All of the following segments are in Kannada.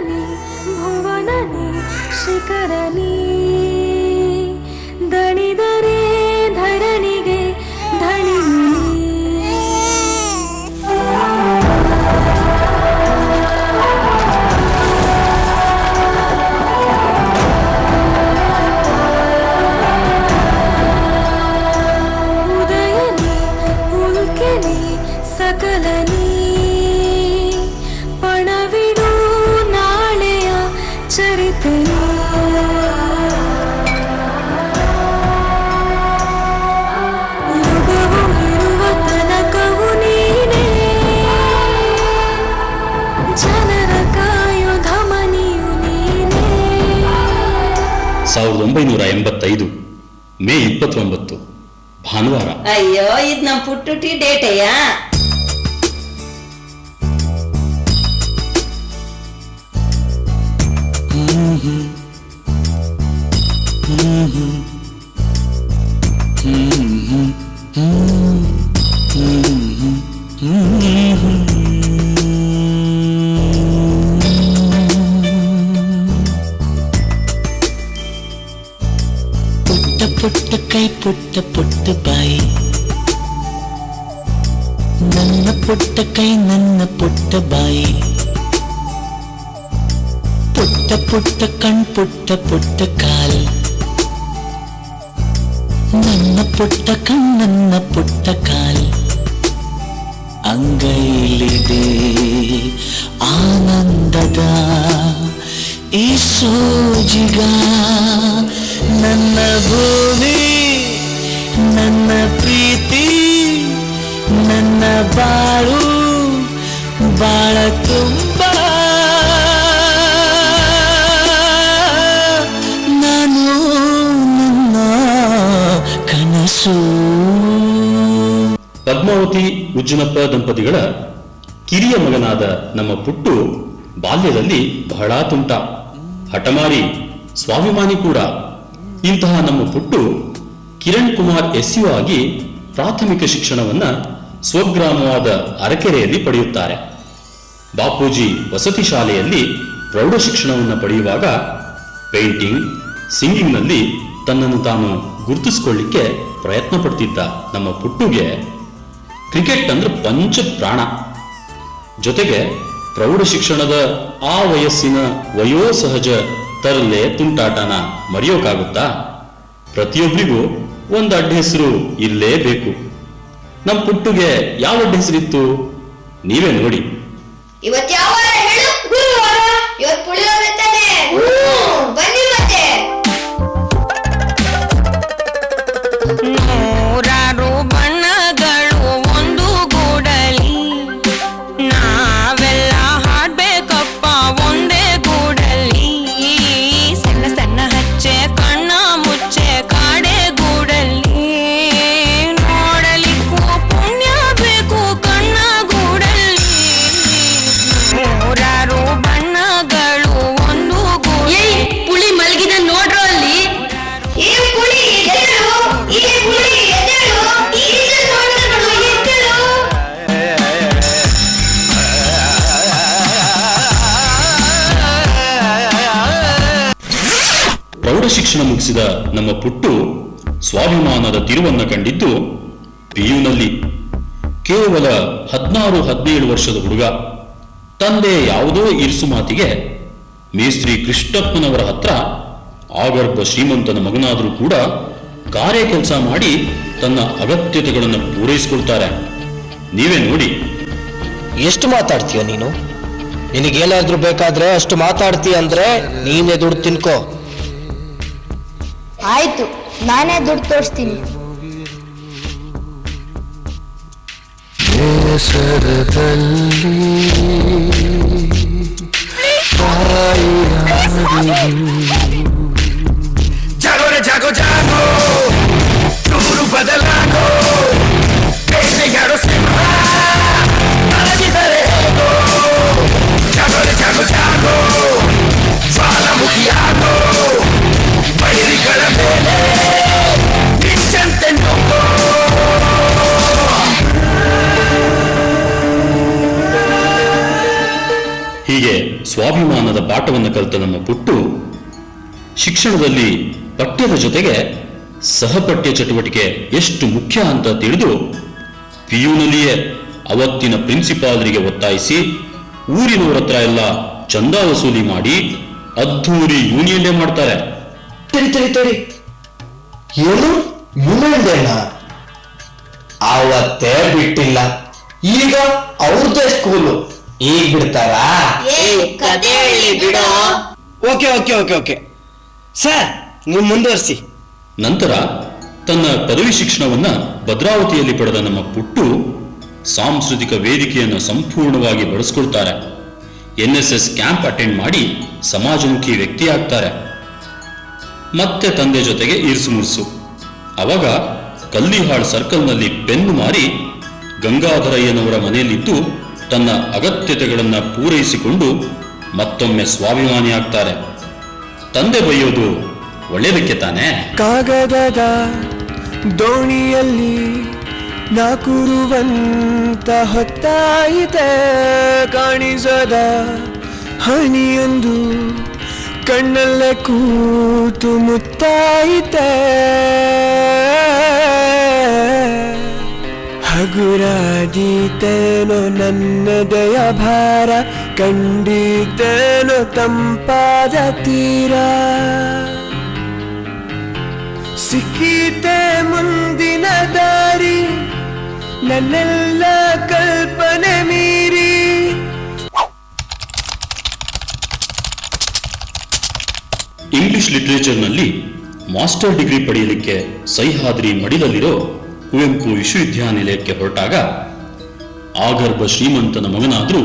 ಶಿಖರನಿ ಭುವನನಿ ಶಿಖರನಿ ದಣಿದರೆ ಧರಣಿಗೆ ಧಣಿ ಉದಯನಿ ಉಲ್ಕೆನಿ ಸಕಲನಿ ಪಣವಿಡು ನಾಳೆಯ ಚರಿತೆನಿ ಯುಗವು ಇರುವ ತನಕವು ನೀನೇ ಜನರ ಕಾಯೋ ಧಮನಿಯು ನೀನೇ. 1985 ಮೇ 29 ಭಾನುವಾರ. ಅಯ್ಯೋ ಇದು ನಮ್ ಪುಟ್ಟುಟಿ ಡೇಟೆಯಾ? ಪುಟ್ಟ ಪುಟ್ಟ ಕೈ ಪುಟ್ಟ ಪುಟ್ಟ ಬಾಯಿ, ನನ್ನ ಪುಟ್ಟ ಕೈ ನನ್ನ ಪುಟ್ಟ ಬಾಯಿ, ಪುಟ್ಟ ಪುಟ್ಟ ಕಣ್ ಪುಟ್ಟ ಪುಟ್ಟ ಕಾಲ್, ನನ್ನ ಪುಟ್ಟ ಕಣ್ ನನ್ನ ಪುಟ್ಟ ಕಾಲ್, ಅಂಗೈಲಿದೆ ಆನಂದದ ಈ ಸೋಜಿಗ, ನನ್ನ ಭೂಮಿ ನನ್ನ ಪ್ರೀತಿ ನನ್ನ ಬಾಳು ಬಾಳ ತುಂಬ ನಾನು ನನ್ನ ಕನಸು. ಪದ್ಮಾವತಿ ಉಜ್ಜನಪ್ಪ ದಂಪತಿಗಳ ಕಿರಿಯ ಮಗನಾದ ನಮ್ಮ ಪುಟ್ಟು ಬಾಲ್ಯದಲ್ಲಿ ಬಹಳ ತುಂಟ, ಹಠಮಾರಿ, ಸ್ವಾಭಿಮಾನಿ ಕೂಡ. ಇಂತಹ ನಮ್ಮ ಪುಟ್ಟು ಕಿರಣ್ ಕುಮಾರ್ SU ಆಗಿ ಪ್ರಾಥಮಿಕ ಶಿಕ್ಷಣವನ್ನ ಸ್ವಗ್ರಾಮವಾದ ಅರಕೆರೆಯಲ್ಲಿ ಪಡೆಯುತ್ತಾರೆ. ಬಾಪೂಜಿ ವಸತಿ ಶಾಲೆಯಲ್ಲಿ ಪ್ರೌಢ ಶಿಕ್ಷಣವನ್ನು ಪಡೆಯುವಾಗ ಪೇಂಟಿಂಗ್, ಸಿಂಗಿಂಗ್ನಲ್ಲಿ ತನ್ನನ್ನು ತಾನು ಗುರುತಿಸಿಕೊಳ್ಳಿಕ್ಕೆ ಪ್ರಯತ್ನ ಪಡ್ತಿದ್ದ ನಮ್ಮ ಪುಟ್ಟುಗೆ ಕ್ರಿಕೆಟ್ ಅಂದ್ರೆ ಪಂಚ ಪ್ರಾಣ. ಜೊತೆಗೆ ಪ್ರೌಢ ಶಿಕ್ಷಣದ ಆ ವಯಸ್ಸಿನ ವಯೋಸಹಜ ತರಲೆ ತುಂಟಾಟನ ಮರೆಯೋಕ್ಕಾಗುತ್ತಾ? ಪ್ರತಿಯೊಬ್ಬರಿಗೂ ಒಂದು ಅಡ್ಡ ಹೆಸರು ಇರಲೇಬೇಕು. ನಮ್ಮ ಪುಟ್ಟುಗೆ ಯಾವ ಅಡ್ಡ ಹೆಸರಿತ್ತು ನೀವೇ ನೋಡಿ. ಇವತ್ತು ಯಾವ ವಾರ ಹೇಳು? ಗುರುವಾರ. ಇವತ್ತು ಪುಳಿಯೋಗರೆ ತಾನೆ? ಬನ್ನಿ ಮತ್ತೆ. ನೂರಾರು ಬಣ್ಣಗಳು ಒಂದು ಗೂಡಲಿ, ನಾವೆಲ್ಲ ಹಾಡ್ಬೇಕಪ್ಪ ಒಂದೇ ಗೂಡಲಿ, ಸಣ್ಣ ಸಣ್ಣ ಹಚ್ಚೆ ಕಣ್ಣ ಮುಚ್ಚೆ ಕಾಡೆ ಗೂಡಲಿ, ನೋಡಲಿಕ್ಕೂ ಪುಣ್ಯ ಬೇಕು ಕಣ್ಣ ಗೂಡಲಿ, ನೂರಾರು ಬಣ್ಣಗಳು ಒಂದು ಗೂಡಲಿ. ಪುಳಿ ಮಲಗಿದ ನೋಡ್ರೋ ಅಲ್ಲಿ. ಈ ಪುಳಿ ಎದ್ದೇಳು, ಈ ಪುಳಿ ಎದ್ದೇಳು, ಈಚೆ ನೋಡ್ತಾ ನೋಡು ಎದ್ದೇಳು. ಪ್ರೌಢ ಶಿಕ್ಷಣ ಮುಗಿಸಿದ ನಮ್ಮ ಪುಟ್ಟು ಸ್ವಾಭಿಮಾನದ ತಿರುವನ್ನ ಕಂಡಿದ್ದು PUನಲ್ಲಿ. ಕೇವಲ 16-17 ವರ್ಷದ ಹುಡುಗ. ತಂದೆ ಯಾವುದೋ ಇರಿಸು ಮಾತಿಗೆ ಮೇಸ್ತ್ರಿ ಕೃಷ್ಣಪ್ಪನವರ ಹತ್ರ ಆಗರ್ಭ ಶ್ರೀಮಂತನ ಮಗನಾದರೂ ಕೂಡ ಕಾರ್ಯ ಕೆಲಸ ಮಾಡಿ ತನ್ನ ಅಗತ್ಯತೆಗಳನ್ನು ಪೂರೈಸಿಕೊಳ್ತಾರೆ. ನೀವೇ ನೋಡಿ. ಎಷ್ಟು ಮಾತಾಡ್ತೀಯ ನೀನು? ನಿನಗೇನಾದ್ರೂ ಬೇಕಾದ್ರೆ ಅಷ್ಟು ಮಾತಾಡ್ತೀಯ ಅಂದ್ರೆ ನೀನೇ ದುಡ್ಡು ತಿನ್ಕೋ. ಆಯ್ತು, ನಾನೇ ದುಡ್ಡು ತೋರಿಸ್ತೀನಿ. ಜಾಗೋ ರೇ ಜಾಗೋ ಜಾಗೋ, ನೂರು ಬದಲಾಗೋ, ಬೇಟೆಗಾಡೋ ಸಿಂಹ ಅಡಗಿದರೆ ಹೇಗೋ. ಜಾಗೋ ರೇ ಜಾಗೋ ಜಾಗೋ, ಜ್ವಾಲಾಮುಖಿಯಾಗೋ, ಬೈರಿಗಳ ಮೇಲೆ ಮಿಂಚಂತೆ ನುಗ್ಗೋ. ಹೀಗೆ ಸ್ವಾಭಿ ಸ್ವಾಭಿಮಾನದ ಪಾಠವನ್ನು ಕಲಿತ ನಮ್ಮ ಪುಟ್ಟು ಶಿಕ್ಷಣದಲ್ಲಿ ಪಠ್ಯದ ಜೊತೆಗೆ ಸಹಪಠ್ಯ ಚಟುವಟಿಕೆ ಎಷ್ಟು ಮುಖ್ಯ ಅಂತ ತಿಳಿದು ಪಿಯುನಲ್ಲಿಯೇ ಅವತ್ತಿನ ಪ್ರಿನ್ಸಿಪಾಲರಿಗೆ ಒತ್ತಾಯಿಸಿ ಊರಿನವರ ಹತ್ರ ಎಲ್ಲ ಚಂದ ವಸೂಲಿ ಮಾಡಿ ಅದ್ಧೂರಿ ಯೂನಿಯನ್ನೇ ಮಾಡ್ತಾರೆ. ತಡಿ ಏನು ಯೂನಿಯನ್ ಅವತ್ತೇ ಬಿಟ್ಟಿಲ್ಲ, ಈಗ ಅವ್ರದ್ದೇ ಸ್ಕೂಲು, ಈಗ ಬಿಡ್ತಾರಾ? ಕತೆ ಹೇಳಿ ಬಿಡೋ. ಓಕೆ ಸರ್, ನೀವು ಮುಂದುವರಿಸಿ. ನಂತರ ತನ್ನ ಪದವಿ ಶಿಕ್ಷಣವನ್ನ ಭದ್ರಾವತಿಯಲ್ಲಿ ಪಡೆದ ನಮ್ಮ ಪುಟ್ಟು ಸಾಂಸ್ಕೃತಿಕ ವೇದಿಕೆಯನ್ನು ಸಂಪೂರ್ಣವಾಗಿ ಬಳಸ್ಕೊಳ್ತಾರೆ. NSS ಕ್ಯಾಂಪ್ ಅಟೆಂಡ್ ಮಾಡಿ ಸಮಾಜಮುಖಿ ವ್ಯಕ್ತಿಯಾಗ್ತಾರೆ. ಮತ್ತೆ ತಂದೆ ಜೊತೆಗೆ ಇರಿಸುಮುರುಸು. ಅವಾಗ ಕಲ್ಲಿಹಾಳ್ ಸರ್ಕಲ್ನಲ್ಲಿ ಪೆನ್ನು ಮಾರಿ ಗಂಗಾಧರಯ್ಯನವರ ಮನೆಯಲ್ಲಿದ್ದು ತನ್ನ ಅಗತ್ಯತೆಗಳನ್ನು ಪೂರೈಸಿಕೊಂಡು ಮತ್ತೊಮ್ಮೆ ಸ್ವಾಭಿಮಾನಿ ಆಗ್ತಾರೆ. ತಂದೆ ಬೈಯೋದು ಒಳ್ಳೆಯದಕ್ಕೆ ತಾನೆ. ಕಾಗದದ ದೋಣಿಯಲ್ಲಿ ನಾಕುರುವಂತ ಹೊತ್ತಾಯಿತೆ, ಕಾಣಿಸದ ಹನಿಯೊಂದು ಕಣ್ಣಲ್ಲೇ ಕೂತು ಮುತ್ತಾಯಿತೆ. ಹಗುರಾದೀತೇನೋ ನನ್ನದೆಯ ಭಾರ, ಕಂಡಿತೇನೋ ತಂಪಾದ ತೀರ, ಸಿಕ್ಕಿತೆ ಮುಂದಿನ ದಾರಿ ನನ್ನೆಲ್ಲ ಕಲ್ಪನೆ ಮೀರಿ. ಇಂಗ್ಲಿಷ್ ಲಿಟರೇಚರ್ನಲ್ಲಿ ಮಾಸ್ಟರ್ ಡಿಗ್ರಿ ಪಡೆಯಲಿಕ್ಕೆ ಸಹ್ಯಾದ್ರಿ ಮಡಿಲಲ್ಲಿರೋ ಕುವೆಂಪು ವಿಶ್ವವಿದ್ಯಾನಿಲಯಕ್ಕೆ ಹೊರಟಾಗ ಆಗರ್ಭ ಶ್ರೀಮಂತನ ಮಗನಾದ್ರೂ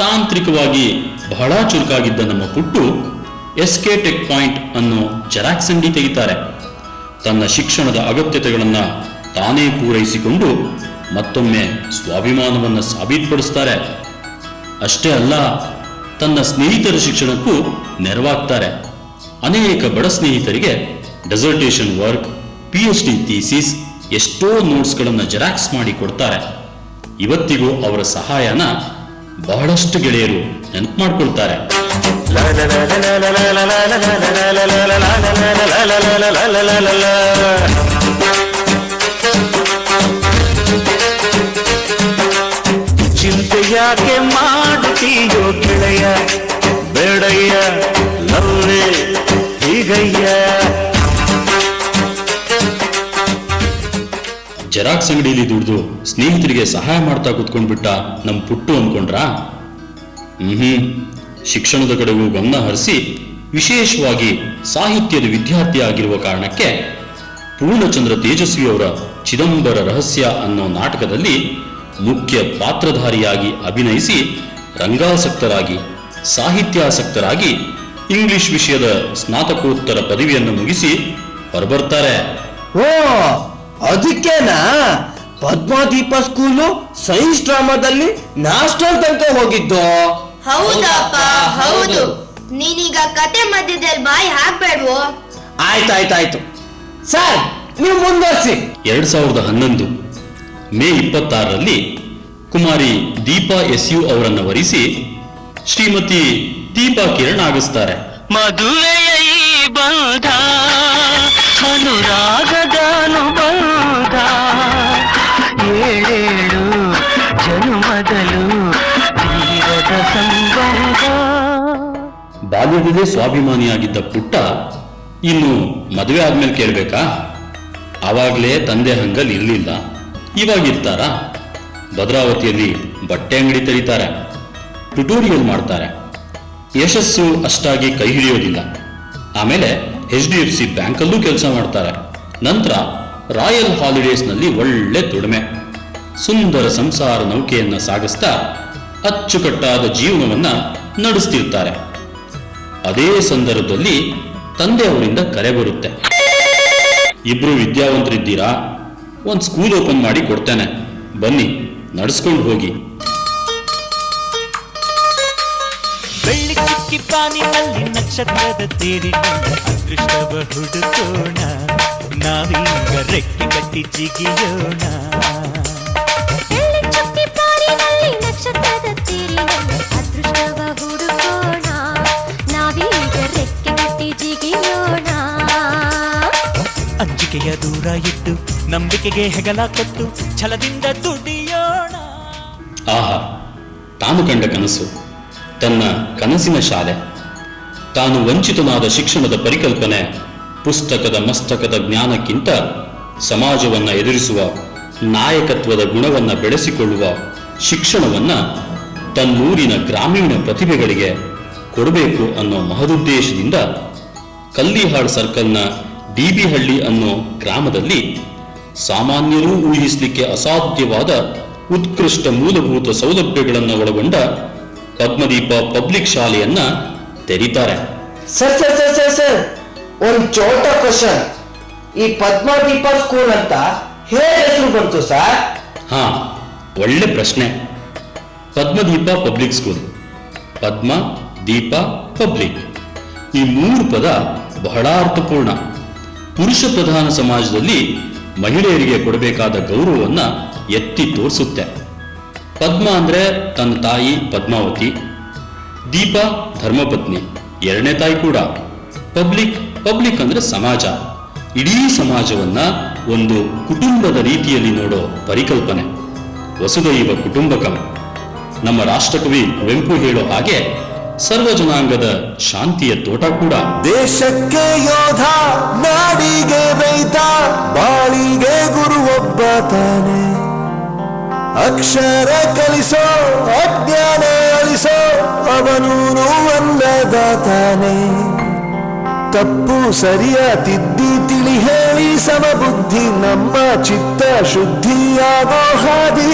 ತಾಂತ್ರಿಕವಾಗಿ ಬಹಳ ಚುರುಕಾಗಿದ್ದ ನಮ್ಮ ಪುಟ್ಟು SK ಟೆಕ್ ಪಾಯಿಂಟ್ ಅನ್ನೋ ಜೆರಾಕ್ಸ್ ಅಂಗಡಿ ತೆಗಿತಾರೆ. ತನ್ನ ಶಿಕ್ಷಣದ ಅಗತ್ಯತೆಗಳನ್ನ ತಾನೇ ಪೂರೈಸಿಕೊಂಡು ಮತ್ತೊಮ್ಮೆ ಸ್ವಾಭಿಮಾನವನ್ನು ಸಾಬೀತುಪಡಿಸ್ತಾರೆ. ಅಷ್ಟೇ ಅಲ್ಲ, ತನ್ನ ಸ್ನೇಹಿತರ ಶಿಕ್ಷಣಕ್ಕೂ ನೆರವಾಗ್ತಾರೆ. ಅನೇಕ ಬಡ ಸ್ನೇಹಿತರಿಗೆ ಡೆಸರ್ಟೇಷನ್ ವರ್ಕ್, PhD ಥೀಸಿಸ್, ಎಷ್ಟೋ ನೋಟ್ಸ್ಗಳನ್ನು ಜೆರಾಕ್ಸ್ ಮಾಡಿ ಕೊಡ್ತಾರೆ. ಇವತ್ತಿಗೂ ಅವರ ಸಹಾಯನ ಬಹಳಷ್ಟು ಗೆಳೆಯರು ನೆನಪು ಮಾಡ್ಕೊಳ್ತಾರೆ. ಚಿಂತೆ ಯಾಕೆ ಮಾಡುತ್ತೀಯೋ ಗೆಳೆಯ, ಬೇಡಯ್ಯ ಲವ್ವೇ ಹೀಗಯ್ಯ. ಜೆರಾಕ್ಸ್ ಅಂಗಡಿಯಲ್ಲಿ ದುಡಿದು ಸ್ನೇಹಿತರಿಗೆ ಸಹಾಯ ಮಾಡ್ತಾ ಕೂತ್ಕೊಂಡ್ಬಿಟ್ಟ ನಮ್ಮ ಪುಟ್ಟು ಅಂದ್ಕೊಂಡ್ರಾ? ಶಿಕ್ಷಣದ ಕಡೆಗೂ ಗಮನ ಹರಿಸಿ ವಿಶೇಷವಾಗಿ ಸಾಹಿತ್ಯದ ವಿದ್ಯಾರ್ಥಿ ಆಗಿರುವ ಕಾರಣಕ್ಕೆ ಪೂರ್ಣಚಂದ್ರ ತೇಜಸ್ವಿ ಅವರ ಚಿದಂಬರ ರಹಸ್ಯ ಅನ್ನೋ ನಾಟಕದಲ್ಲಿ ಮುಖ್ಯ ಪಾತ್ರಧಾರಿಯಾಗಿ ಅಭಿನಯಿಸಿ ರಂಗಾಸಕ್ತರಾಗಿ ಸಾಹಿತ್ಯಾಸಕ್ತರಾಗಿ ಇಂಗ್ಲಿಷ್ ವಿಷಯದ ಸ್ನಾತಕೋತ್ತರ ಪದವಿಯನ್ನು ಮುಗಿಸಿ ಹೊರಬರ್ತಾರೆ. ಓ, ಅದಕ್ಕೇನಾ ಪದ್ಮಾದೀಪ ಸ್ಕೂಲು ಸೈನ್ಸ್ ಡ್ರಾಮಾದಲ್ಲಿ ನ್ಯಾಷನಲ್ ತನಕ ಹೋಗಿದ್ದು? ಹೌದಪ್ಪ ಹೌದು. ನೀನೀಗ ಕತೆ ಮಧ್ಯದಲ್ಲಿ ಬಾಯಿ ಹಾಕ್ಬೇಡ್ವೋ? ಆಯ್ತಾಯ್ತು ಸರ್, ನೀವು ಮುಂದುವರಿಸಿ. 2011 ಮೇ 26ರಲ್ಲಿ ಕುಮಾರಿ ದೀಪಾ SU ಅವರನ್ನು ವರಿಸಿ ಶ್ರೀಮತಿ ದೀಪಾ ಕಿರಣ್ ಆಗಿಸ್ತಾರೆ. ಮದುವೆಯ ಈ ಬಂಧ ಅನುರಾಗದ ಅನುಬಂಧ, ಏಳೇಳು ಜನ್ಮದಲು ತೀರದ ಸಂಬಂಧ. ಬಾಲ್ಯದಲ್ಲೇ ಸ್ವಾಭಿಮಾನಿಯಾಗಿದ್ದ ಪುಟ್ಟ ಇನ್ನು ಮದುವೆ ಆದ್ಮೇಲೆ ಕೇಳ್ಬೇಕಾ? ಆವಾಗಲೇ ತಂದೆ ಹಂಗಲ್ ಇರ್ಲಿಲ್ಲ. ಇವಾಗಿರ್ತಾರ? ಭದ್ರಾವತಿಯಲ್ಲಿ ಬಟ್ಟೆ ಅಂಗಡಿ ತೆರೀತಾರೆ, ಟ್ಯುಟೋರಿಯಲ್ ಮಾಡ್ತಾರೆ. ಯಶಸ್ಸು ಅಷ್ಟಾಗಿ ಕೈ ಹಿಡಿಯೋದಿಲ್ಲ. ಆಮೇಲೆ HDFC ಬ್ಯಾಂಕಲ್ಲೂ ಕೆಲಸ ಮಾಡ್ತಾರೆ. ನಂತರ ರಾಯಲ್ ಹಾಲಿಡೇಸ್ನಲ್ಲಿ ಒಳ್ಳೆ ದುಡಿಮೆ, ಸುಂದರ ಸಂಸಾರ ನೌಕೆಯನ್ನ ಸಾಗಿಸ್ತಾ ಅಚ್ಚುಕಟ್ಟಾದ ಜೀವನವನ್ನ ನಡೆಸ್ತಿರ್ತಾರೆ. ಅದೇ ಸಂದರ್ಭದಲ್ಲಿ ತಂದೆ ಅವರಿಂದ ಕರೆ ಬರುತ್ತೆ. ಇಬ್ರು ವಿದ್ಯಾವಂತರಿದ್ದೀರಾ, ಒಂದು ಸ್ಕೂಲ್ ಓಪನ್ ಮಾಡಿ ಕೊಡ್ತೇನೆ, ಬನ್ನಿ ನಡೆಸ್ಕೊಂಡು ಹೋಗಿ. ಬೆಳ್ಳಿ ಚಿಕ್ಕಿ ಪಾನಿನಲ್ಲಿ ನಕ್ಷತ್ರದ ತೇರಿನಿಂದ ಅದೃಷ್ಟವ ಹುಡುಕೋಣ, ನಾವೀಗ ರೆಕ್ಕೆ ಕಟ್ಟಿ ಜಿಗಿಯೋಣ. ಬೆಳ್ಳಿ ಚುಕ್ಕಿ ಪಾರಿನಲ್ಲಿ ನಕ್ಷತ್ರದ ತೀರಿನಲ್ಲಿ ಅದೃಷ್ಟವ ಹುಡುಕೋಣ. ಭಯ ದೂರ ಇಟ್ಟು ನಂಬಿಕೆಗೆ ಹೆಗಲ ಕೊಟ್ಟು ಛಲದಿಂದ ದುಡಿಯೋಣ. ಆಹಾ, ತಾನು ಕಂಡ ಕನಸು, ತನ್ನ ಕನಸಿನ ಶಾಲೆ, ತಾನು ವಂಚಿತನಾದ ಶಿಕ್ಷಣದ ಪರಿಕಲ್ಪನೆ, ಪುಸ್ತಕದ ಮಸ್ತಕದ ಜ್ಞಾನಕ್ಕಿಂತ ಸಮಾಜವನ್ನು ಎದುರಿಸುವ ನಾಯಕತ್ವದ ಗುಣವನ್ನು ಬೆಳೆಸಿಕೊಳ್ಳುವ ಶಿಕ್ಷಣವನ್ನ ತನ್ನೂರಿನ ಗ್ರಾಮೀಣ ಪ್ರತಿಭೆಗಳಿಗೆ ಕೊಡಬೇಕು ಅನ್ನೋ ಮಹದುದ್ದೇಶದಿಂದ ಕಲ್ಲಿಹಾಳ್ ಸರ್ಕಲ್ನ ಡಿಬಿಹಳ್ಳಿ ಅನ್ನೋ ಗ್ರಾಮದಲ್ಲಿ ಸಾಮಾನ್ಯರೂ ಊಹಿಸಲಿಕ್ಕೆ ಅಸಾಧ್ಯವಾದ ಉತ್ಕೃಷ್ಟ ಮೂಲಭೂತ ಸೌಲಭ್ಯಗಳನ್ನು ಒಳಗೊಂಡ ಪದ್ಮದೀಪ ಪಬ್ಲಿಕ್ ಶಾಲೆಯನ್ನ ತೆರೀತಾರೆ. ಸರ್ ಒಂದು ಚೋಟ ಕ್ವಶನ್. ಈ ಪದ್ಮದೀಪ ಸ್ಕೂಲ್ ಅಂತ ಹೇಗೆ ಹೆಸರು ಬಂತು ಸರ್? ಹಾ, ಒಳ್ಳೆ ಪ್ರಶ್ನೆ. ಪದ್ಮದೀಪ ಪಬ್ಲಿಕ್ ಸ್ಕೂಲ್, ಪದ್ಮ ದೀಪ ಪಬ್ಲಿಕ್, ಈ 3 ಪದ ಬಹಳ ಅರ್ಥಪೂರ್ಣ. ಪುರುಷ ಪ್ರಧಾನ ಸಮಾಜದಲ್ಲಿ ಮಹಿಳೆಯರಿಗೆ ಕೊಡಬೇಕಾದ ಗೌರವವನ್ನ ಎತ್ತಿ ತೋರಿಸುತ್ತೆ. ಪದ್ಮ ಅಂದ್ರೆ ತನ್ನ ತಾಯಿ ಪದ್ಮಾವತಿ, ದೀಪ ಧರ್ಮಪತ್ನಿ, 2ನೇ ತಾಯಿ ಕೂಡ. ಪಬ್ಲಿಕ್ ಅಂದ್ರೆ ಸಮಾಜ, ಇಡೀ ಸಮಾಜವನ್ನ ಒಂದು ಕುಟುಂಬದ ರೀತಿಯಲ್ಲಿ ನೋಡೋ ಪರಿಕಲ್ಪನೆ. ವಸುದೈವ ಕುಟುಂಬಕಂ. ನಮ್ಮ ರಾಷ್ಟ್ರಕವಿ ಕುವೆಂಪು ಹೇಳೋ ಹಾಗೆ ಸರ್ವ ಜನಾಂಗದ ಶಾಂತಿಯ ತೋಟ ಕೂಡ. ದೇಶಕ್ಕೆ ಯೋಧ, ನಾಡಿಗೆ ರೈತ, ಬಾಳಿಗೆ ಗುರು ಒಬ್ಬ ತಾನೆ. ಅಕ್ಷರ ಕಲಿಸೋ, ಅಜ್ಞಾನ ಅಳಿಸೋ, ಅವನೂನು ಅನ್ನದಾತಾನೆ. ತಪ್ಪು ಸರಿಯ ತಿದ್ದಿ ತಿಳಿ ಹೇಳಿ ಸಮಬುದ್ಧಿ ನಮ್ಮ ಚಿತ್ತ ಶುದ್ಧಿಯಾಗೋ ಹಾದಿ.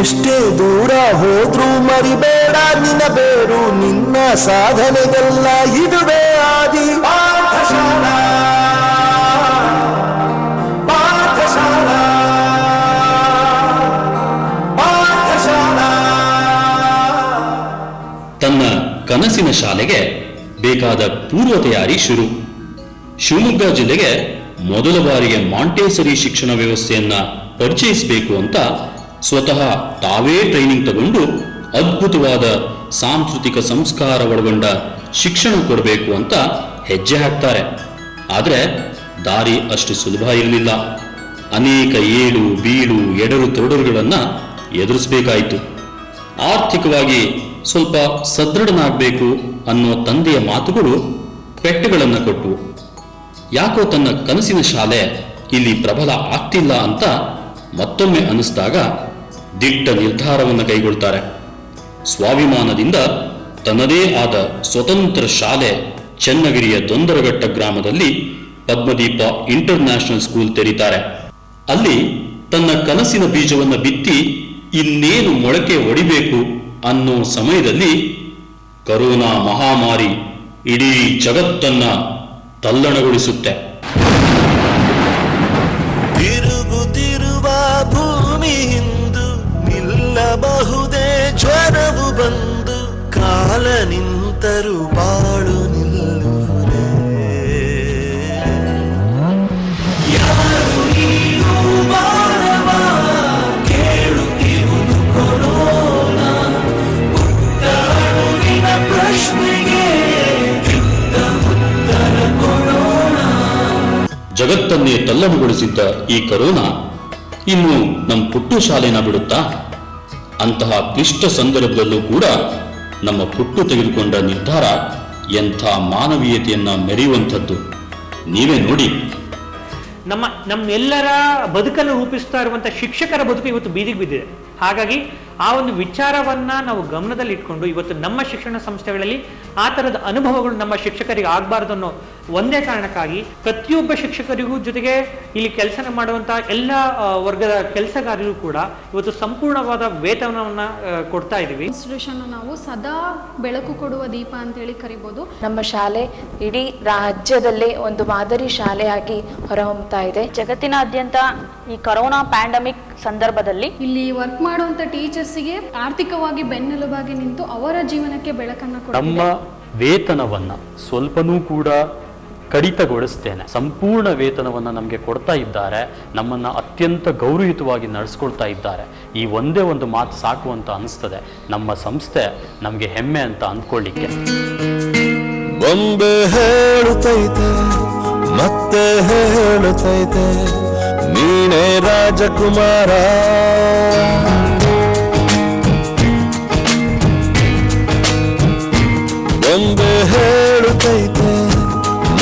ಎಷ್ಟೇ ದೂರ ಹೋದ್ರೂ ಮರಿಬೇಡ ನಿನ್ನ ಬೇರು, ನಿನ್ನ ಸಾಧನೆಗೆಲ್ಲ ಇದುವೇ ಆದಿ. ಪಾಠಶಾಲಾ ಪಾಠಶಾಲಾ ಪಾಠಶಾಲಾ. ತನ್ನ ಕನಸಿನ ಶಾಲೆಗೆ ಬೇಕಾದ ಪೂರ್ವ ತಯಾರಿ ಶುರು. ಶಿವಮೊಗ್ಗ ಜಿಲ್ಲೆಗೆ ಮೊದಲ ಬಾರಿಗೆ ಮಾಂಟೇಸರಿ ಶಿಕ್ಷಣ ವ್ಯವಸ್ಥೆಯನ್ನ ಪರಿಚಯಿಸಬೇಕು ಅಂತ ಸ್ವತಃ ತಾವೇ ಟ್ರೈನಿಂಗ್ ತಗೊಂಡು ಅದ್ಭುತವಾದ ಸಾಂಸ್ಕೃತಿಕ ಸಂಸ್ಕಾರ ಒಳಗೊಂಡ ಶಿಕ್ಷಣ ಕೊಡಬೇಕು ಅಂತ ಹೆಜ್ಜೆ ಹಾಕ್ತಾರೆ. ಆದ್ರೆ ದಾರಿ ಅಷ್ಟು ಸುಲಭ ಇರಲಿಲ್ಲ. ಅನೇಕ ಏಳು ಬೀಳು ಎಡರು ತೊಡರುಗಳನ್ನ ಎದುರಿಸಬೇಕಾಯಿತು. ಆರ್ಥಿಕವಾಗಿ ಸ್ವಲ್ಪ ಸದೃಢನಾಗಬೇಕು ಅನ್ನೋ ತಂದೆಯ ಮಾತುಗಳು ಪೆಟ್ಟುಗಳನ್ನು ಕೊಟ್ಟವು. ಯಾಕೋ ತನ್ನ ಕನಸಿನ ಶಾಲೆ ಇಲ್ಲಿ ಪ್ರಬಲ ಆಗ್ತಿಲ್ಲ ಅಂತ ಮತ್ತೊಮ್ಮೆ ಅನಿಸಿದಾಗ ದಿಟ್ಟ ನಿರ್ಧಾರವನ್ನು ಕೈಗೊಳ್ತಾರೆ. ಸ್ವಾಭಿಮಾನದಿಂದ ತನ್ನದೇ ಆದ ಸ್ವತಂತ್ರ ಶಾಲೆ ಚನ್ನಗಿರಿಯ ದೊಂದರಘಟ್ಟ ಗ್ರಾಮದಲ್ಲಿ ಪದ್ಮದೀಪ ಇಂಟರ್ನ್ಯಾಷನಲ್ ಸ್ಕೂಲ್ ತೆರೀತಾರೆ. ಅಲ್ಲಿ ತನ್ನ ಕನಸಿನ ಬೀಜವನ್ನು ಬಿತ್ತಿ ಇನ್ನೇನು ಮೊಳಕೆ ಒಡಿಬೇಕು ಅನ್ನೋ ಸಮಯದಲ್ಲಿ ಕರೋನಾ ಮಹಾಮಾರಿ ಇಡೀ ಜಗತ್ತನ್ನ ತಲ್ಲಣಗೊಳಿಸುತ್ತೆ. ತಿರುಗುತ್ತಿರುವ ಭೂಮಿ ಹಿಂದು ನಿಲ್ಲಬಹುದೇ ಜ್ವರವು ಬಂದು, ಕಾಲ ನಿಂತರು ಬಾಳು ನಿಲ್ಲುವುದೇ. ಯಾರು ನೀನು ಮಾನವ, ಕೇಳುತ್ತಿರುವುದು ಕೊರೋನಾ. ಉತ್ತರವಿನ ಪ್ರಶ್ನೆಗೆ ಉತ್ತರ ಕೊಡೋಣ. ಜಗತ್ತನ್ನೇ ತಲ್ಲಣಗೊಳಿಸಿದ್ದ ಈ ಕರೋನಾ ಇನ್ನು ನಮ್ಮ ಪುಟ್ಟು ಶಾಲೆನ ಬಿಡುತ್ತಾ? ಅಂತಹ ಕ್ಲಿಷ್ಟ ಸಂದರ್ಭದಲ್ಲೂ ಕೂಡ ನಮ್ಮ ಪುಟ್ಟು ತೆಗೆದುಕೊಂಡ ನಿರ್ಧಾರ ಎಂಥ ಮಾನವೀಯತೆಯನ್ನ ಮೆರೆಯುವಂಥದ್ದು. ನೀವೇ ನೋಡಿ. ನಮ್ಮೆಲ್ಲರ ಬದುಕನ್ನು ರೂಪಿಸ್ತಾ ಇರುವಂಥ ಶಿಕ್ಷಕರ ಬದುಕು ಇವತ್ತು ಬೀದಿಗೆ ಬಿದ್ದಿದೆ. ಹಾಗಾಗಿ ಆ ಒಂದು ವಿಚಾರವನ್ನ ನಾವು ಗಮನದಲ್ಲಿ ಇಟ್ಕೊಂಡು ಇವತ್ತು ನಮ್ಮ ಶಿಕ್ಷಣ ಸಂಸ್ಥೆಗಳಲ್ಲಿ ಆ ಥರದ ಅನುಭವಗಳು ನಮ್ಮ ಶಿಕ್ಷಕರಿಗೆ ಆಗಬಾರ್ದು ಅನ್ನೋ ಒಂದೇ ಕಾರಣಕ್ಕಾಗಿ ಪ್ರತಿಯೊಬ್ಬ ಶಿಕ್ಷಕರಿಗೂ ಜೊತೆಗೆ ಇಲ್ಲಿ ಕೆಲಸ ಮಾಡುವಂಥ ಎಲ್ಲ ವರ್ಗದ ಕೆಲಸಗಾರರಿಗೂ ಕೂಡ ಇವತ್ತು ಸಂಪೂರ್ಣವಾದ ವೇತನವನ್ನ ಕೊಡ್ತಾ ಇದ್ದೀವಿ. ಇನ್ಸ್ಟಿಟ್ಯೂಷನ್ ನಾವು ಸದಾ ಬೆಳಕು ಕೊಡುವ ದೀಪ ಅಂತೇಳಿ ಕರಿಬೋದು. ನಮ್ಮ ಶಾಲೆ ಇಡೀ ರಾಜ್ಯದಲ್ಲೇ ಒಂದು ಮಾದರಿ ಶಾಲೆಯಾಗಿ ಹೊರಹೊಮ್ಮುತ್ತಾ ಇದೆ. ಜಗತ್ತಿನಾದ್ಯಂತ ಈ ಕೊರೋನಾ ಪ್ಯಾಂಡಮಿಕ್ ಸಂದರ್ಭದಲ್ಲಿ ಇಲ್ಲಿ ವರ್ಕ್ ಮಾಡುವಂತ ಟೀಚರ್ಸ್ಗೆ ಆರ್ಥಿಕವಾಗಿ ಬೆನ್ನೆಲುಬಾಗಿ ನಿಂತು ಅವರ ಜೀವನಕ್ಕೆ ಬೆಳಕನ್ನು ಕೊಡುತ್ತೆ. ನಮ್ಮ ವೇತನವನ್ನ ಸ್ವಲ್ಪನೂ ಕೂಡ ಕಡಿತಗೊಳಿಸ್ತೇನೆ, ಸಂಪೂರ್ಣ ವೇತನವನ್ನ ನಮಗೆ ಕೊಡ್ತಾ ಇದ್ದಾರೆ, ನಮ್ಮನ್ನ ಅತ್ಯಂತ ಗೌರವಯುತವಾಗಿ ನಡೆಸ್ಕೊಳ್ತಾ ಇದ್ದಾರೆ. ಈ ಒಂದೇ ಒಂದು ಮಾತು ಸಾಕು ಅಂತ ಅನಿಸ್ತದೆ. ನಮ್ಮ ಸಂಸ್ಥೆ ನಮಗೆ ಹೆಮ್ಮೆ ಅಂತ ಅಂದ್ಕೊಳ್ಳಿಕ್ಕೆ. ಬೊಂಬೆ ಹೇಳುತ್ತೈತೆ ಮತ್ತೆ ಹೇಳುತ್ತೈತೆ ನೀನೇ ರಾಜಕುಮಾರ. ಒಂದೇ ಹೇಳುತ್ತೈತೆ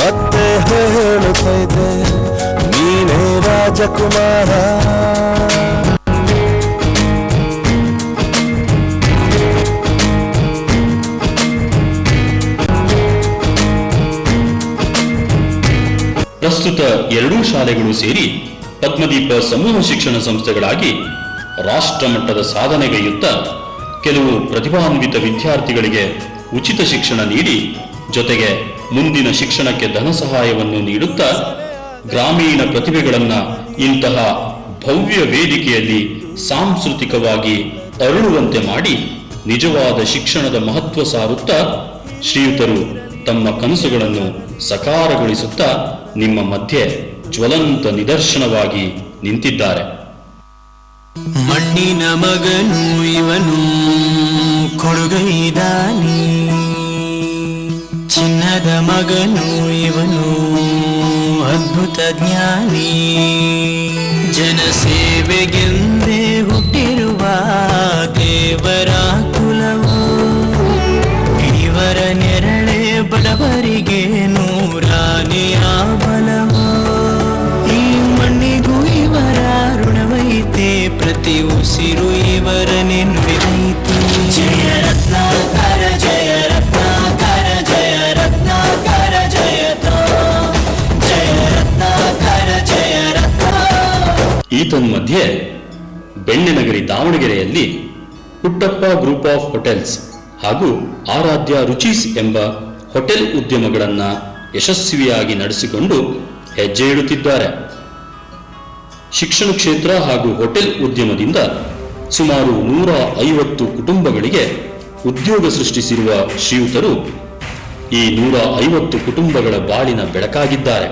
ಮತ್ತೆ ಹೇಳುತ್ತೈತೆ ನೀನೇ ರಾಜಕುಮಾರ. ಪ್ರಸ್ತುತ ಎರಡೂ ಶಾಲೆಗಳು ಸೇರಿ ಪದ್ಮದೀಪ ಸಮೂಹ ಶಿಕ್ಷಣ ಸಂಸ್ಥೆಗಳಾಗಿ ರಾಷ್ಟ್ರ ಮಟ್ಟದ ಸಾಧನೆಗೈಯುತ್ತಾ ಕೆಲವು ಪ್ರತಿಭಾನ್ವಿತ ವಿದ್ಯಾರ್ಥಿಗಳಿಗೆ ಉಚಿತ ಶಿಕ್ಷಣ ನೀಡಿ ಜೊತೆಗೆ ಮುಂದಿನ ಶಿಕ್ಷಣಕ್ಕೆ ಧನ ಸಹಾಯವನ್ನು ನೀಡುತ್ತಾ ಗ್ರಾಮೀಣ ಪ್ರತಿಭೆಗಳನ್ನ ಇಂತಹ ಭವ್ಯ ವೇದಿಕೆಯಲ್ಲಿ ಸಾಂಸ್ಕೃತಿಕವಾಗಿ ಅರಳುವಂತೆ ಮಾಡಿ ನಿಜವಾದ ಶಿಕ್ಷಣದ ಮಹತ್ವ ಸಾರುತ್ತಾ ಶ್ರೀಯುತರು ತಮ್ಮ ಕನಸುಗಳನ್ನು ಸಕಾರಗೊಳಿಸುತ್ತಾ ನಿಮ್ಮ ಮಧ್ಯೆ ಜ್ವಲಂತ ನಿದರ್ಶನವಾಗಿ ನಿಂತಿದ್ದಾರೆ. ಮಣ್ಣಿನ ಮಗನು ಇವನು ಕೊಡುಗೈದಾನಿ, ಚಿನ್ನದ ಮಗನು ಇವನು ಅದ್ಭುತ ಜ್ಞಾನಿ. ಜನಸೇವೆಗೆಂದೇ ಹುಟ್ಟಿರುವ ದೇವರ ಕುಲವು, ಇವರ ನೆರಳೆ ಬಡವರಿಗೆ ನೂರಾನೆಯ ಬಲವು. ಈ ಮಣ್ಣಿಗೂ ಇವರ ಋಣವೈತೆ, ಪ್ರತಿ ಉಸಿರು ಇವರ ನೆನ್ಪಿದೈತೆ. ಜಯ ರತ್ನಾಕರ ಜಯ ರತ್ನಾಕರ ಜಯ ರತ್ನಾಕರ ಜಯತೋ, ಜಯ ರತ್ನಾಕರ ಜಯ ರತ್ನ. ಈತನ್ಮಧ್ಯೆ ಬೆಣ್ಣೆನಗರಿ ದಾವಣಗೆರೆಯಲ್ಲಿ ಪುಟ್ಟಪ್ಪ ಗ್ರೂಪ್ ಆಫ್ ಹೋಟೆಲ್ಸ್ ಹಾಗೂ ಆರಾಧ್ಯ ರುಚೀಸ್ ಎಂಬ ಹೋಟೆಲ್ ಉದ್ಯಮಗಳನ್ನು ಯಶಸ್ವಿಯಾಗಿ ನಡೆಸಿಕೊಂಡು ಹೆಜ್ಜೆ ಇಡುತ್ತಿದ್ದಾರೆ. ಶಿಕ್ಷಣ ಕ್ಷೇತ್ರ ಹಾಗೂ ಹೋಟೆಲ್ ಉದ್ಯಮದಿಂದ ಸುಮಾರು 150 ಕುಟುಂಬಗಳಿಗೆ ಉದ್ಯೋಗ ಸೃಷ್ಟಿಸಿರುವ ಶ್ರೀಯುತರು ಈ 150 ಕುಟುಂಬಗಳ ಬಾಳಿನ ಬೆಳಕಾಗಿದ್ದಾರೆ.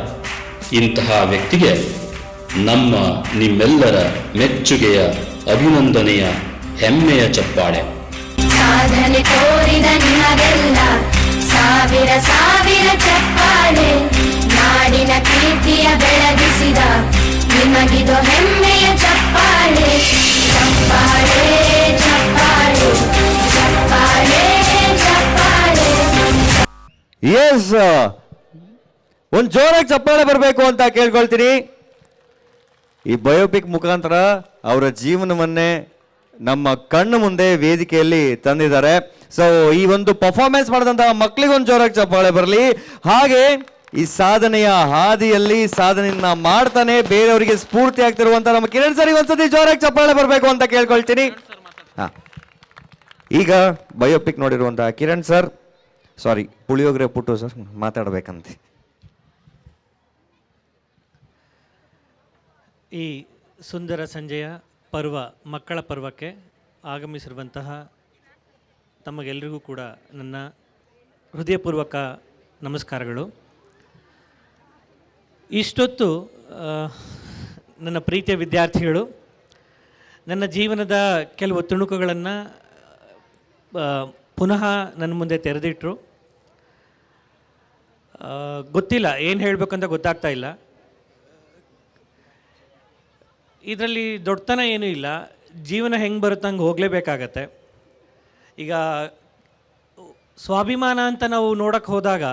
ಇಂತಹ ವ್ಯಕ್ತಿಗೆ ನಮ್ಮ ನಿಮ್ಮೆಲ್ಲರ ಮೆಚ್ಚುಗೆಯ, ಅಭಿನಂದನೆಯ, ಹೆಮ್ಮೆಯ ಚಪ್ಪಾಳೆ. ಸಾಧನೆ ತೋರಿದ ನಿಮಗೆಲ್ಲ ಸಾವಿರ ಸಾವಿರ ಚಪ್ಪಾಳೆ. ನಾಡಿನ ಕೀರ್ತಿಯ ಬೆಳಗಿಸಿದ ನಿಮಗಿದು ಹೆಮ್ಮೆಯ ಚಪ್ಪಾಳೆ. ಚಪ್ಪಾಳೆ ಚಪ್ಪಾಳೆ ಚಪ್ಪಾಳೆ ಚಪ್ಪಾಳೆ. ಎಸ್, ಒಂದು ಜೋರಾಗಿ ಚಪ್ಪಾಳೆ ಬರಬೇಕು ಅಂತ ಕೇಳ್ಕೊಳ್ತೀನಿ. ಈ ಬಯೋಪಿಕ್ ಮುಖಾಂತರ ಅವರ ಜೀವನವನ್ನೇ ನಮ್ಮ ಕಣ್ಣು ಮುಂದೆ ವೇದಿಕೆಯಲ್ಲಿ ತಂದಿದ್ದಾರೆ. ಸೊ ಈ ಒಂದು ಪರ್ಫಾರ್ಮೆನ್ಸ್ ಮಾಡಿದಂತಹ ಮಕ್ಕಳಿಗೊಂದು ಜೋರಾಗಿ ಚಪ್ಪಾಳೆ ಬರಲಿ. ಹಾಗೆ ಈ ಸಾಧನೆಯ ಹಾದಿಯಲ್ಲಿ ಸಾಧನೆಯನ್ನ ಮಾಡ್ತಾನೆ ಬೇರೆಯವರಿಗೆ ಸ್ಫೂರ್ತಿ ಆಗ್ತಿರುವಂತ ನಮ್ಮ ಕಿರಣ್ ಸರ್ ಒಂದ್ಸತಿ ಜೋರಾಗಿ ಚಪ್ಪಾಳೆ ಬರಬೇಕು ಅಂತ ಕೇಳ್ಕೊಳ್ತೀನಿ. ಈಗ ಬಯೋಪಿಕ್ ನೋಡಿರುವಂತಹ ಕಿರಣ್ ಸರ್, ಸಾರಿ ಪುಳಿಯೋಗರೆ ಪುಟ್ಟು ಸರ್ ಮಾತಾಡ್ಬೇಕಂತೆ. ಈ ಸುಂದರ ಸಂಜೆಯ ಪರ್ವ, ಮಕ್ಕಳ ಪರ್ವಕ್ಕೆ ಆಗಮಿಸಿರುವಂತಹ ತಮಗೆಲ್ಲರಿಗೂ ಕೂಡ ನನ್ನ ಹೃದಯಪೂರ್ವಕ ನಮಸ್ಕಾರಗಳು. ಇಷ್ಟೊತ್ತು ನನ್ನ ಪ್ರೀತಿಯ ವಿದ್ಯಾರ್ಥಿಗಳು ನನ್ನ ಜೀವನದ ಕೆಲವು ತುಣುಕುಗಳನ್ನು ಪುನಃ ನನ್ನ ಮುಂದೆ ತೆರೆದಿಟ್ಟರು. ಗೊತ್ತಿಲ್ಲ ಏನು ಹೇಳಬೇಕಂತ ಗೊತ್ತಾಗ್ತಾ ಇಲ್ಲ. ಇದರಲ್ಲಿ ದೊಡ್ಡತನ ಏನೂ ಇಲ್ಲ, ಜೀವನ ಹೆಂಗೆ ಬರುತ್ತೆ ಹಂಗೆ ಹೋಗಲೇಬೇಕಾಗತ್ತೆ. ಈಗ ಸ್ವಾಭಿಮಾನ ಅಂತ ನಾವು ನೋಡೋಕ್ಕೆ ಹೋದಾಗ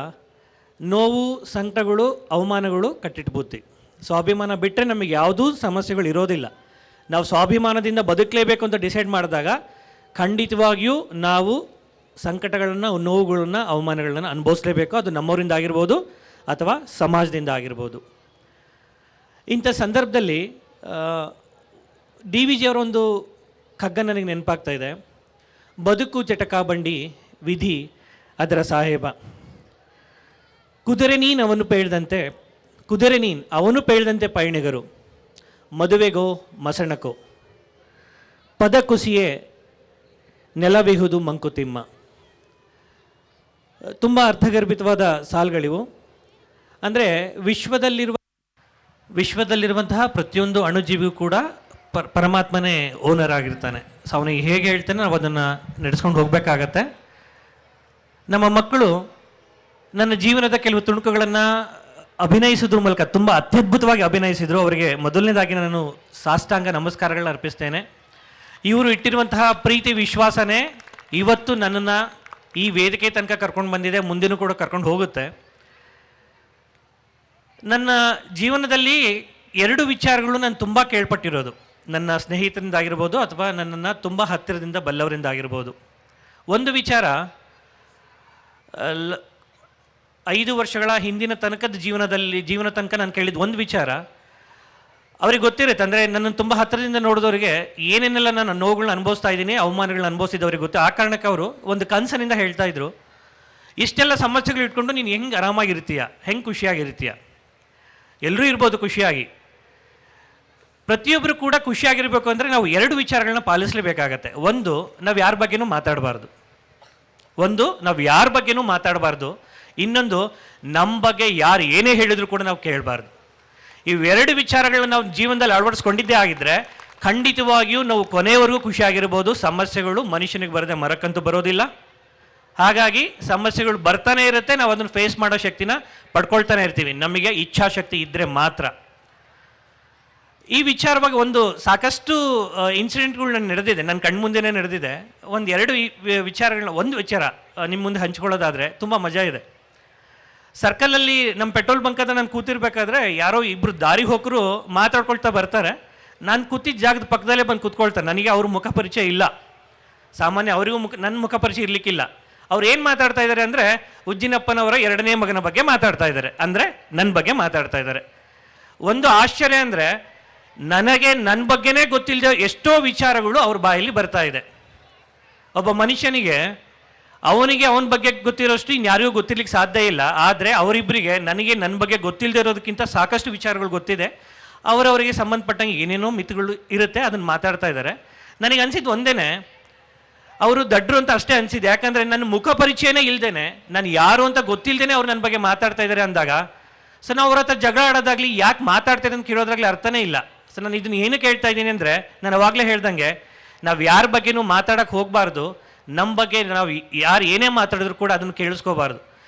ನೋವು, ಸಂಕಟಗಳು, ಅವಮಾನಗಳು ಕಟ್ಟಿಟ್ಬುತ್ತಿ. ಸ್ವಾಭಿಮಾನ ಬಿಟ್ಟರೆ ನಮಗೆ ಯಾವುದೂ ಸಮಸ್ಯೆಗಳು ಇರೋದಿಲ್ಲ. ನಾವು ಸ್ವಾಭಿಮಾನದಿಂದ ಬದುಕಲೇಬೇಕು ಅಂತ ಡಿಸೈಡ್ ಮಾಡಿದಾಗ ಖಂಡಿತವಾಗಿಯೂ ನಾವು ಸಂಕಟಗಳನ್ನು, ನೋವುಗಳನ್ನು, ಅವಮಾನಗಳನ್ನು ಅನುಭವಿಸಲೇಬೇಕು. ಅದು ನಮ್ಮವರಿಂದ ಆಗಿರ್ಬೋದು ಅಥವಾ ಸಮಾಜದಿಂದ ಆಗಿರ್ಬೋದು. ಇಂಥ ಸಂದರ್ಭದಲ್ಲಿ ಡಿ ವಿ ಜಿಯವರ ಒಂದು ಕಗ್ಗ ನನಗೆ ನೆನಪಾಗ್ತಾ ಇದೆ. ಬದುಕು ಜಟಕ ಬಂಡಿ ವಿಧಿ ಅದರ ಸಾಹೇಬ, ಕುದುರೆ ನೀನು ಅವನು ಪೇಳ್ದಂತೆ ಪಯಣಿಗರು, ಮದುವೆಗೋ ಮಸಣಕೋ ಪದ ಕುಸಿಯೇ ನೆಲವಿಹುದು ಮಂಕುತಿಮ್ಮ. ತುಂಬ ಅರ್ಥಗರ್ಭಿತವಾದ ಸಾಲುಗಳಿವು. ಅಂದರೆ ವಿಶ್ವದಲ್ಲಿರುವಂತಹ ಪ್ರತಿಯೊಂದು ಅಣುಜೀವಿಗೂ ಕೂಡ ಪರಮಾತ್ಮನೇ ಓನರ್ ಆಗಿರ್ತಾನೆ. ಸೊ ಅವನಿಗೆ ಹೇಗೆ ಹೇಳ್ತಾನೆ ನಾವು ಅದನ್ನು ನಡೆಸ್ಕೊಂಡು ಹೋಗಬೇಕಾಗತ್ತೆ. ನಮ್ಮ ಮಕ್ಕಳು ನನ್ನ ಜೀವನದ ಕೆಲವು ತುಣುಕುಗಳನ್ನು ಅಭಿನಯಿಸೋದ್ರ ಮೂಲಕ ತುಂಬ ಅತ್ಯದ್ಭುತವಾಗಿ ಅಭಿನಯಿಸಿದರು. ಅವರಿಗೆ ಮೊದಲನೇದಾಗಿ ನಾನು ಸಾಷ್ಟಾಂಗ ನಮಸ್ಕಾರಗಳನ್ನ ಅರ್ಪಿಸ್ತೇನೆ. ಇವರು ಇಟ್ಟಿರುವಂತಹ ಪ್ರೀತಿ ವಿಶ್ವಾಸನೇ ಇವತ್ತು ನನ್ನನ್ನು ಈ ವೇದಿಕೆ ತನಕ ಕರ್ಕೊಂಡು ಬಂದಿದೆ, ಮುಂದಿನೂ ಕೂಡ ಕರ್ಕೊಂಡು ಹೋಗುತ್ತೆ. ನನ್ನ ಜೀವನದಲ್ಲಿ 2 ವಿಚಾರಗಳು ನಾನು ತುಂಬ ಕೇಳ್ಪಟ್ಟಿರೋದು, ನನ್ನ ಸ್ನೇಹಿತರಿಂದಾಗಿರ್ಬೋದು ಅಥವಾ ನನ್ನನ್ನು ತುಂಬ ಹತ್ತಿರದಿಂದ ಬಲ್ಲವರಿಂದ ಆಗಿರ್ಬೋದು. ಒಂದು ವಿಚಾರ 5 ವರ್ಷಗಳ ಹಿಂದಿನ ತನಕದ ಜೀವನ ತನಕ ನಾನು ಕೇಳಿದ ಒಂದು ವಿಚಾರ ಅವ್ರಿಗೆ ಗೊತ್ತಿರುತ್ತೆ. ಅಂದರೆ ನನ್ನನ್ನು ತುಂಬ ಹತ್ತಿರದಿಂದ ನೋಡಿದವರಿಗೆ ಏನೇನೆಲ್ಲ ನಾನು ನೋವುಗಳನ್ನ ಅನುಭವಿಸ್ತಾ ಇದ್ದೀನಿ, ಅವಮಾನಗಳನ್ನ ಅನುಭವಿಸಿದವ್ರಿಗೆ ಗೊತ್ತು. ಆ ಕಾರಣಕ್ಕೆ ಅವರು ಒಂದು ಕನಸಿನಿಂದ ಹೇಳ್ತಾ ಇದ್ರು, ಇಷ್ಟೆಲ್ಲ ಸಮಸ್ಯೆಗಳು ಇಟ್ಕೊಂಡು ನೀನು ಹೆಂಗೆ ಆರಾಮಾಗಿರ್ತೀಯ, ಹೆಂಗೆ ಖುಷಿಯಾಗಿರ್ತೀಯ. ಎಲ್ಲರೂ ಇರ್ಬೋದು ಖುಷಿಯಾಗಿ, ಪ್ರತಿಯೊಬ್ಬರು ಕೂಡ ಖುಷಿಯಾಗಿರಬೇಕು ಅಂದರೆ ನಾವು 2 ವಿಚಾರಗಳನ್ನ ಪಾಲಿಸಲೇಬೇಕಾಗತ್ತೆ. ಒಂದು, ನಾವು ಯಾರ ಬಗ್ಗೆನೂ ಮಾತಾಡಬಾರ್ದು. ಇನ್ನೊಂದು, ನಮ್ಮ ಬಗ್ಗೆ ಯಾರು ಏನೇ ಹೇಳಿದ್ರು ಕೂಡ ನಾವು ಕೇಳಬಾರ್ದು. ಇವೆರಡು ವಿಚಾರಗಳನ್ನ ನಾವು ಜೀವನದಲ್ಲಿ ಅಳವಡಿಸ್ಕೊಂಡಿದ್ದೇ ಆಗಿದ್ರೆ ಖಂಡಿತವಾಗಿಯೂ ನಾವು ಕೊನೆಯವರೆಗೂ ಖುಷಿಯಾಗಿರ್ಬೋದು. ಸಮಸ್ಯೆಗಳು ಮನುಷ್ಯನಿಗೆ ಬರದೆ ಮರಕ್ಕಂತೂ ಬರೋದಿಲ್ಲ. ಹಾಗಾಗಿ ಸಮಸ್ಯೆಗಳು ಬರ್ತಾನೆ ಇರುತ್ತೆ, ನಾವು ಅದನ್ನು ಫೇಸ್ ಮಾಡೋ ಶಕ್ತಿನ ಪಡ್ಕೊಳ್ತಾನೆ ಇರ್ತೀವಿ, ನಮಗೆ ಇಚ್ಛಾಶಕ್ತಿ ಇದ್ದರೆ ಮಾತ್ರ. ಈ ವಿಚಾರವಾಗಿ ಸಾಕಷ್ಟು ಇನ್ಸಿಡೆಂಟ್ಗಳು ನಡೆದಿದೆ, ನನ್ನ ಕಣ್ಮುಂದೆನೇ ನಡೆದಿದೆ. 1-2 ವಿಚಾರಗಳನ್ನ ಒಂದು ವಿಚಾರ ನಿಮ್ಮ ಮುಂದೆ ಹಂಚ್ಕೊಳ್ಳೋದಾದರೆ ತುಂಬ ಮಜಾ ಇದೆ. ಸರ್ಕಲಲ್ಲಿ ನಮ್ಮ ಪೆಟ್ರೋಲ್ ಬಂಕ್ ಹತ್ರ ನಾನು ಕೂತಿರ್ಬೇಕಾದ್ರೆ ಯಾರೋ 2 ದಾರಿ ಹೋಕರು ಮಾತಾಡ್ಕೊಳ್ತಾ ಬರ್ತಾರೆ. ನಾನು ಕೂತಿದ್ದ ಜಾಗದ ಪಕ್ಕದಲ್ಲೇ ಬಂದು ಕೂತ್ಕೊಳ್ತಾರೆ. ನನಗೆ ಅವ್ರ ಮುಖ ಪರಿಚಯ ಇಲ್ಲ, ಸಾಮಾನ್ಯ ಅವರಿಗೂ ನನ್ನ ಮುಖ ಪರಿಚಯ ಇರಲಿಕ್ಕಿಲ್ಲ. ಅವ್ರು ಏನು ಮಾತಾಡ್ತಾ ಇದ್ದಾರೆ ಅಂದರೆ ಉಜ್ಜಿನಪ್ಪನವರ 2ನೇ ಮಗನ ಬಗ್ಗೆ ಮಾತಾಡ್ತಾ ಇದ್ದಾರೆ, ಅಂದರೆ ನನ್ನ ಬಗ್ಗೆ ಮಾತಾಡ್ತಾ ಇದ್ದಾರೆ. ಒಂದು ಆಶ್ಚರ್ಯ ಅಂದರೆ ನನಗೆ ನನ್ನ ಬಗ್ಗೆನೇ ಗೊತ್ತಿಲ್ಲದೆ ಎಷ್ಟೋ ವಿಚಾರಗಳು ಅವ್ರ ಬಾಯಲ್ಲಿ ಬರ್ತಾ ಇದೆ. ಒಬ್ಬ ಮನುಷ್ಯನಿಗೆ ಅವನಿಗೆ ಅವನ ಬಗ್ಗೆ ಗೊತ್ತಿರೋಷ್ಟು ಇನ್ಯಾರಿಗೂ ಗೊತ್ತಿರ್ಲಿಕ್ಕೆ ಸಾಧ್ಯ ಇಲ್ಲ. ಆದರೆ ಅವರಿಬ್ಬರಿಗೆ ನನಗೆ ನನ್ನ ಬಗ್ಗೆ ಗೊತ್ತಿಲ್ಲದೆ ಇರೋದಕ್ಕಿಂತ ಸಾಕಷ್ಟು ವಿಚಾರಗಳು ಗೊತ್ತಿದೆ. ಅವರವರಿಗೆ ಸಂಬಂಧಪಟ್ಟಂಗೆ ಏನೇನೋ ಮಿತುಗಳು ಇರುತ್ತೆ, ಅದನ್ನು ಮಾತಾಡ್ತಾ ಇದ್ದಾರೆ. ನನಗೆ ಅನಿಸಿದ್ದು ಒಂದೇ, ಅವರು ದಡ್ರು ಅಂತ ಅಷ್ಟೇ ಅನಿಸಿದೆ. ಯಾಕಂದರೆ ನನ್ನ ಮುಖ ಪರಿಚಯನೇ ಇಲ್ಲದೇನೆ, ನಾನು ಯಾರು ಅಂತ ಗೊತ್ತಿಲ್ಲದೇನೆ ಅವ್ರು ನನ್ನ ಬಗ್ಗೆ ಮಾತಾಡ್ತಾ ಇದ್ದಾರೆ ಅಂದಾಗ ಸೊ ನಾವು ಅವ್ರ ಹತ್ರ ಜಗಳ ಆಡೋದಾಗಲಿ ಯಾಕೆ ಮಾತಾಡ್ತಾ ಅಂತ ಕೇಳೋದ್ರಾಗಲಿ ಅರ್ಥನೇ ಇಲ್ಲ. ಸೊ ನಾನು ಇದನ್ನು ಏನು ಕೇಳ್ತಾ ಇದ್ದೀನಿ ಅಂದರೆ, ನಾನು ಅವಾಗಲೇ ಹೇಳ್ದಂಗೆ ನಾವು ಯಾರ ಬಗ್ಗೆನೂ ಮಾತಾಡೋಕ್ಕೆ ಹೋಗಬಾರ್ದು. ನಮ್ಮ ಬಗ್ಗೆ ನಾವು ಯಾರು ಏನೇ ಮಾತಾಡಿದ್ರು ಕೂಡ ಅದನ್ನು ಕೇಳಿಸ್ಕೋಬಾರ್ದು.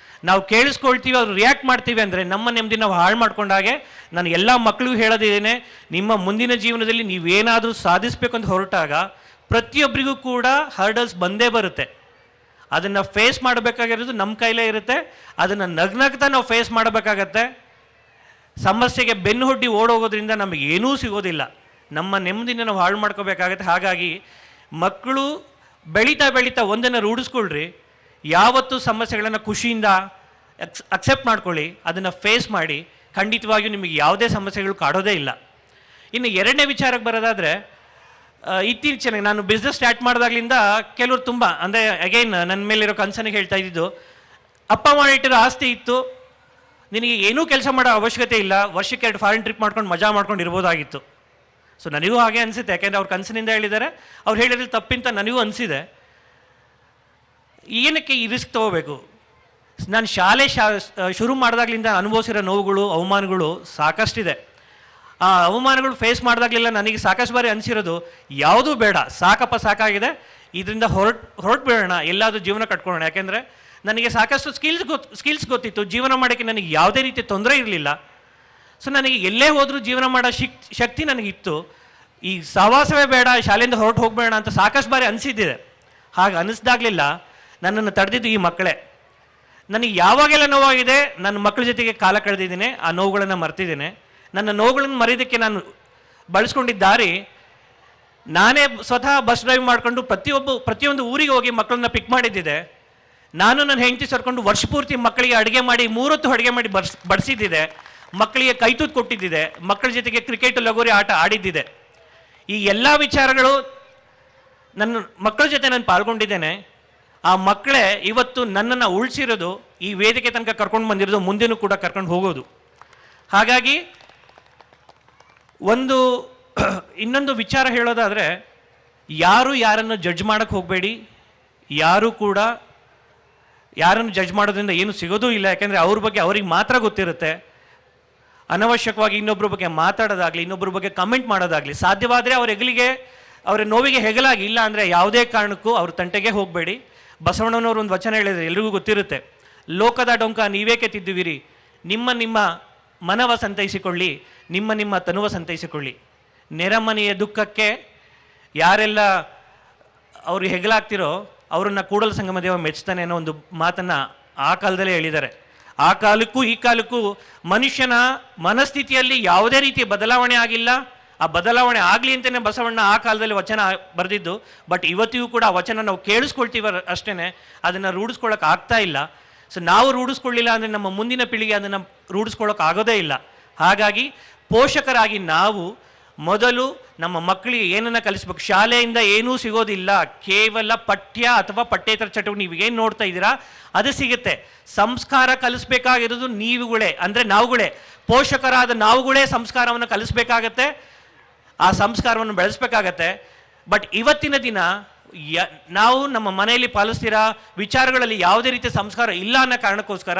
ನಾವು ಕೇಳಿಸ್ಕೊಳ್ತೀವಿ, ಅವ್ರು ರಿಯಾಕ್ಟ್ ಮಾಡ್ತೀವಿ ಅಂದರೆ ನಮ್ಮ ನೆಮ್ಮದಿ ನಾವು ಹಾಳು ಮಾಡ್ಕೊಂಡಾಗೆ. ನಾನು ಎಲ್ಲ ಮಕ್ಕಳಿಗೂ ಹೇಳೋದೇನೆ, ನಿಮ್ಮ ಮುಂದಿನ ಜೀವನದಲ್ಲಿ ನೀವೇನಾದರೂ ಸಾಧಿಸಬೇಕು ಅಂತ ಹೊರಟಾಗ ಪ್ರತಿಯೊಬ್ಬರಿಗೂ ಕೂಡ ಹರ್ಡಲ್ಸ್ ಬಂದೇ ಬರುತ್ತೆ. ಅದನ್ನು ಫೇಸ್ ಮಾಡಬೇಕಾಗಿರೋದು ನಮ್ಮ ಕೈಲೇ ಇರುತ್ತೆ. ಅದನ್ನು ನಗ್ನಗ್ತಾ ನಾವು ಫೇಸ್ ಮಾಡಬೇಕಾಗತ್ತೆ. ಸಮಸ್ಯೆಗೆ ಬೆನ್ನು ಹೊಡ್ಡಿ ಓಡೋಗೋದ್ರಿಂದ ನಮಗೆ ಏನೂ ಸಿಗೋದಿಲ್ಲ. ನಮ್ಮ ನೆಮ್ಮದಿನ ನಾವು ಹಾಳು ಮಾಡ್ಕೋಬೇಕಾಗತ್ತೆ. ಹಾಗಾಗಿ ಮಕ್ಕಳು ಬೆಳೀತಾ ಒಂದನ್ನು ರೂಢಿಸ್ಕೊಳ್ರಿ. ಯಾವತ್ತೂ ಸಮಸ್ಯೆಗಳನ್ನು ಖುಷಿಯಿಂದ ಅಕ್ಸೆಪ್ಟ್ ಮಾಡ್ಕೊಳ್ಳಿ, ಅದನ್ನು ಫೇಸ್ ಮಾಡಿ. ಖಂಡಿತವಾಗಿಯೂ ನಿಮಗೆ ಯಾವುದೇ ಸಮಸ್ಯೆಗಳು ಕಾಡೋದೇ ಇಲ್ಲ. ಇನ್ನು 2ನೇ ವಿಚಾರಕ್ಕೆ ಬರೋದಾದರೆ, ಇತ್ತೀಚೆಗೆ ನಾನು ಬಿಸ್ನೆಸ್ ಸ್ಟಾರ್ಟ್ ಮಾಡಿದಾಗಲಿಂದ ಕೆಲವರು ತುಂಬ ಅಂದರೆ ಅಗೈನ್ ನನ್ನ ಮೇಲಿರೋ ಕನ್ಸರ್ನಿಗೆ ಹೇಳ್ತಾ ಇದ್ದಿದ್ದು, ಅಪ್ಪ ಮಾಡಿಟ್ಟಿರೋ ಆಸ್ತಿ ಇತ್ತು, ನಿನಗೆ ಏನೂ ಕೆಲಸ ಮಾಡೋ ಅವಶ್ಯಕತೆ ಇಲ್ಲ, ವರ್ಷಕ್ಕೆ 2 ಫಾರಿನ್ ಟ್ರಿಪ್ ಮಾಡ್ಕೊಂಡು ಮಜಾ ಮಾಡ್ಕೊಂಡು ಇರ್ಬೋದಾಗಿತ್ತು. ಸೊ ನನಗೂ ಹಾಗೆ ಅನಿಸುತ್ತೆ, ಯಾಕೆಂದರೆ ಅವ್ರ ಕನಸಿನಿಂದ ಹೇಳಿದ್ದಾರೆ, ಅವ್ರು ಹೇಳಿದ್ರೆ ತಪ್ಪಿಂತ ನನಗೂ ಅನಿಸಿದೆ. ಏನಕ್ಕೆ ಈ ರಿಸ್ಕ್ ತೊಗೋಬೇಕು? ನಾನು ಶಾಲೆ ಶುರು ಮಾಡಿದಾಗಲಿಂದ ಅನುಭವಿಸಿರೋ ನೋವುಗಳು, ಅವಮಾನಗಳು ಸಾಕಷ್ಟಿದೆ. ಆ ಅವಮಾನಗಳು ಫೇಸ್ ಮಾಡಿದಾಗಲಿಲ್ಲ ನನಗೆ ಸಾಕಷ್ಟು ಬಾರಿ ಅನಿಸಿರೋದು, ಯಾವುದೂ ಬೇಡ, ಸಾಕಾಗಿದೆ, ಇದರಿಂದ ಹೊರಟು ಬಿಡೋಣ, ಎಲ್ಲಾದರೂ ಜೀವನ ಕಟ್ಕೊಳ್ಳೋಣ. ಯಾಕೆಂದರೆ ನನಗೆ ಸಾಕಷ್ಟು ಸ್ಕಿಲ್ಸ್ ಗೊತ್ತಿತ್ತು, ಜೀವನ ಮಾಡೋಕ್ಕೆ ನನಗೆ ಯಾವುದೇ ರೀತಿ ತೊಂದರೆ ಇರಲಿಲ್ಲ. ಸೊ ನನಗೆ ಎಲ್ಲೇ ಹೋದರೂ ಜೀವನ ಮಾಡೋ ಶಕ್ತಿ ನನಗಿತ್ತು. ಈ ಸಹವಾಸವೇ ಬೇಡ, ಶಾಲೆಯಿಂದ ಹೊರಟು ಹೋಗಬೇಡ ಅಂತ ಸಾಕಷ್ಟು ಬಾರಿ ಅನಿಸಿದ್ದಿದೆ. ಹಾಗೆ ಅನಿಸ್ದಾಗಲಿಲ್ಲ ನನ್ನನ್ನು ತಡೆದಿದ್ದು ಈ ಮಕ್ಕಳೇ. ನನಗೆ ಯಾವಾಗೆಲ್ಲ ನೋವಾಗಿದೆ, ನನ್ನ ಮಕ್ಕಳ ಜೊತೆಗೆ ಕಾಲ ಕಳೆದಿದ್ದೀನಿ, ಆ ನೋವುಗಳನ್ನು ಮರ್ತಿದ್ದೇನೆ. ನನ್ನ ನೋವುಗಳನ್ನು ಮರೆಯೋದಕ್ಕೆ ನಾನು ಬಳಸ್ಕೊಂಡಿದ್ದ ದಾರಿ, ನಾನೇ ಸ್ವತಃ ಬಸ್ ಡ್ರೈವ್ ಮಾಡಿಕೊಂಡು ಪ್ರತಿಯೊಂದು ಊರಿಗೆ ಹೋಗಿ ಮಕ್ಕಳನ್ನ ಪಿಕ್ ಮಾಡಿದ್ದಿದೆ. ನಾನು ನನ್ನ ಹೆಂಡತಿ ಸರ್ಕೊಂಡು ವರ್ಷ ಪೂರ್ತಿ ಮಕ್ಕಳಿಗೆ ಅಡುಗೆ ಮಾಡಿ 3 ಹೊತ್ತು ಅಡುಗೆ ಮಾಡಿ ಬಡಿಸಿದ್ದಿದೆ. ಮಕ್ಕಳಿಗೆ ಕೈತೂತು ಕೊಟ್ಟಿದ್ದಿದೆ, ಮಕ್ಕಳ ಜೊತೆಗೆ ಕ್ರಿಕೆಟ್ ಲಗೋರಿ ಆಟ ಆಡಿದ್ದಿದೆ. ಈ ಎಲ್ಲ ವಿಚಾರಗಳು ನನ್ನ ಮಕ್ಕಳ ಜೊತೆ ನಾನು ಪಾಲ್ಗೊಂಡಿದ್ದೇನೆ. ಆ ಮಕ್ಕಳೇ ಇವತ್ತು ನನ್ನನ್ನು ಉಳಿಸಿರೋದು, ಈ ವೇದಿಕೆ ತನಕ ಕರ್ಕೊಂಡು ಬಂದಿರೋದು, ಮುಂದೆನೂ ಕೂಡ ಕರ್ಕೊಂಡು ಹೋಗೋದು. ಹಾಗಾಗಿ ಇನ್ನೊಂದು ವಿಚಾರ ಹೇಳೋದಾದರೆ, ಯಾರು ಯಾರನ್ನು ಜಡ್ಜ್ ಮಾಡೋಕ್ಕೆ ಹೋಗಬೇಡಿ. ಯಾರು ಕೂಡ ಯಾರನ್ನು ಜಡ್ಜ್ ಮಾಡೋದ್ರಿಂದ ಏನು ಸಿಗೋದೂ ಇಲ್ಲ. ಯಾಕೆಂದರೆ ಅವ್ರ ಬಗ್ಗೆ ಅವ್ರಿಗೆ ಮಾತ್ರ ಗೊತ್ತಿರುತ್ತೆ. ಅನವಶ್ಯಕವಾಗಿ ಇನ್ನೊಬ್ಬರ ಬಗ್ಗೆ ಮಾತಾಡೋದಾಗಲಿ, ಇನ್ನೊಬ್ಬರ ಬಗ್ಗೆ ಕಮೆಂಟ್ ಮಾಡೋದಾಗಲಿ, ಸಾಧ್ಯವಾದರೆ ಅವರ ನೋವಿಗೆ ಹೆಗಲಾಗಿ, ಇಲ್ಲ ಅಂದರೆ ಯಾವುದೇ ಕಾರಣಕ್ಕೂ ಅವ್ರ ತಂಟೆಗೆ ಹೋಗಬೇಡಿ. ಬಸವಣ್ಣನವರು ಒಂದು ವಚನ ಹೇಳಿದರೆ ಎಲ್ರಿಗೂ ಗೊತ್ತಿರುತ್ತೆ, ಲೋಕದ ಡೊಂಕ ನೀವೇಕೆ ತಿದ್ದುವಿರಿ, ನಿಮ್ಮ ಮನವ ಸಂತೈಸಿಕೊಳ್ಳಿ, ನಿಮ್ಮ ನಿಮ್ಮ ತನುವ ಸಂತೈಸಿಕೊಳ್ಳಿ. ನೆರೆಮನೆಯ ದುಃಖಕ್ಕೆ ಯಾರೆಲ್ಲ ಅವ್ರಿಗೆ ಹೆಗಲಾಗ್ತಿರೋ ಅವರನ್ನು ಕೂಡಲ ಸಂಗಮ ದೇವ ಮೆಚ್ತಾನೆ ಅನ್ನೋ ಒಂದು ಮಾತನ್ನು ಆ ಕಾಲದಲ್ಲೇ ಹೇಳಿದ್ದಾರೆ. ಆ ಕಾಲಕ್ಕೂ ಈ ಕಾಲಕ್ಕೂ ಮನುಷ್ಯನ ಮನಸ್ಥಿತಿಯಲ್ಲಿ ಯಾವುದೇ ರೀತಿಯ ಬದಲಾವಣೆ ಆಗಿಲ್ಲ. ಆ ಬದಲಾವಣೆ ಆಗಲಿ ಅಂತಲೇ ಬಸವಣ್ಣ ಆ ಕಾಲದಲ್ಲಿ ವಚನ ಬರೆದಿದ್ದು. ಬಟ್ ಇವತ್ತಿಗೂ ಕೂಡ ಆ ವಚನ ನಾವು ಕೇಳಿಸ್ಕೊಳ್ತೀವ ಅಷ್ಟೇ, ಅದನ್ನು ರೂಢಿಸ್ಕೊಳ್ಳೋಕೆ ಆಗ್ತಾ ಇಲ್ಲ. ಸೊ ನಾವು ರೂಢಿಸ್ಕೊಳ್ಳಿಲ್ಲ ಅಂದರೆ ನಮ್ಮ ಮುಂದಿನ ಪೀಳಿಗೆ ಅದನ್ನು ರೂಢಿಸ್ಕೊಳ್ಳೋಕೆ ಆಗೋದೇ ಇಲ್ಲ. ಹಾಗಾಗಿ ಪೋಷಕರಾಗಿ ನಾವು ಮೊದಲು ನಮ್ಮ ಮಕ್ಕಳಿಗೆ ಏನನ್ನು ಕಲಿಸ್ಬೇಕು. ಶಾಲೆಯಿಂದ ಏನೂ ಸಿಗೋದಿಲ್ಲ, ಕೇವಲ ಪಠ್ಯ ಅಥವಾ ಪಠ್ಯೇತರ ಚಟುವಟಿಕೆ ನೀವು ಏನು ನೋಡ್ತಾ ಇದ್ದೀರಾ ಅದು ಸಿಗುತ್ತೆ. ಸಂಸ್ಕಾರ ಕಲಿಸ್ಬೇಕಾಗಿರೋದು ನೀವುಗಳೇ, ಅಂದರೆ ನಾವುಗಳೇ, ಪೋಷಕರಾದ ನಾವುಗಳೇ ಸಂಸ್ಕಾರವನ್ನು ಕಲಿಸ್ಬೇಕಾಗತ್ತೆ, ಆ ಸಂಸ್ಕಾರವನ್ನು ಬೆಳೆಸ್ಬೇಕಾಗತ್ತೆ. ಬಟ್ ಇವತ್ತಿನ ದಿನ ನಾವು ನಮ್ಮ ಮನೆಯಲ್ಲಿ ಪಾಲಿಸ್ತಿರೋ ವಿಚಾರಗಳಲ್ಲಿ ಯಾವುದೇ ರೀತಿಯ ಸಂಸ್ಕಾರ ಇಲ್ಲ ಅನ್ನೋ ಕಾರಣಕ್ಕೋಸ್ಕರ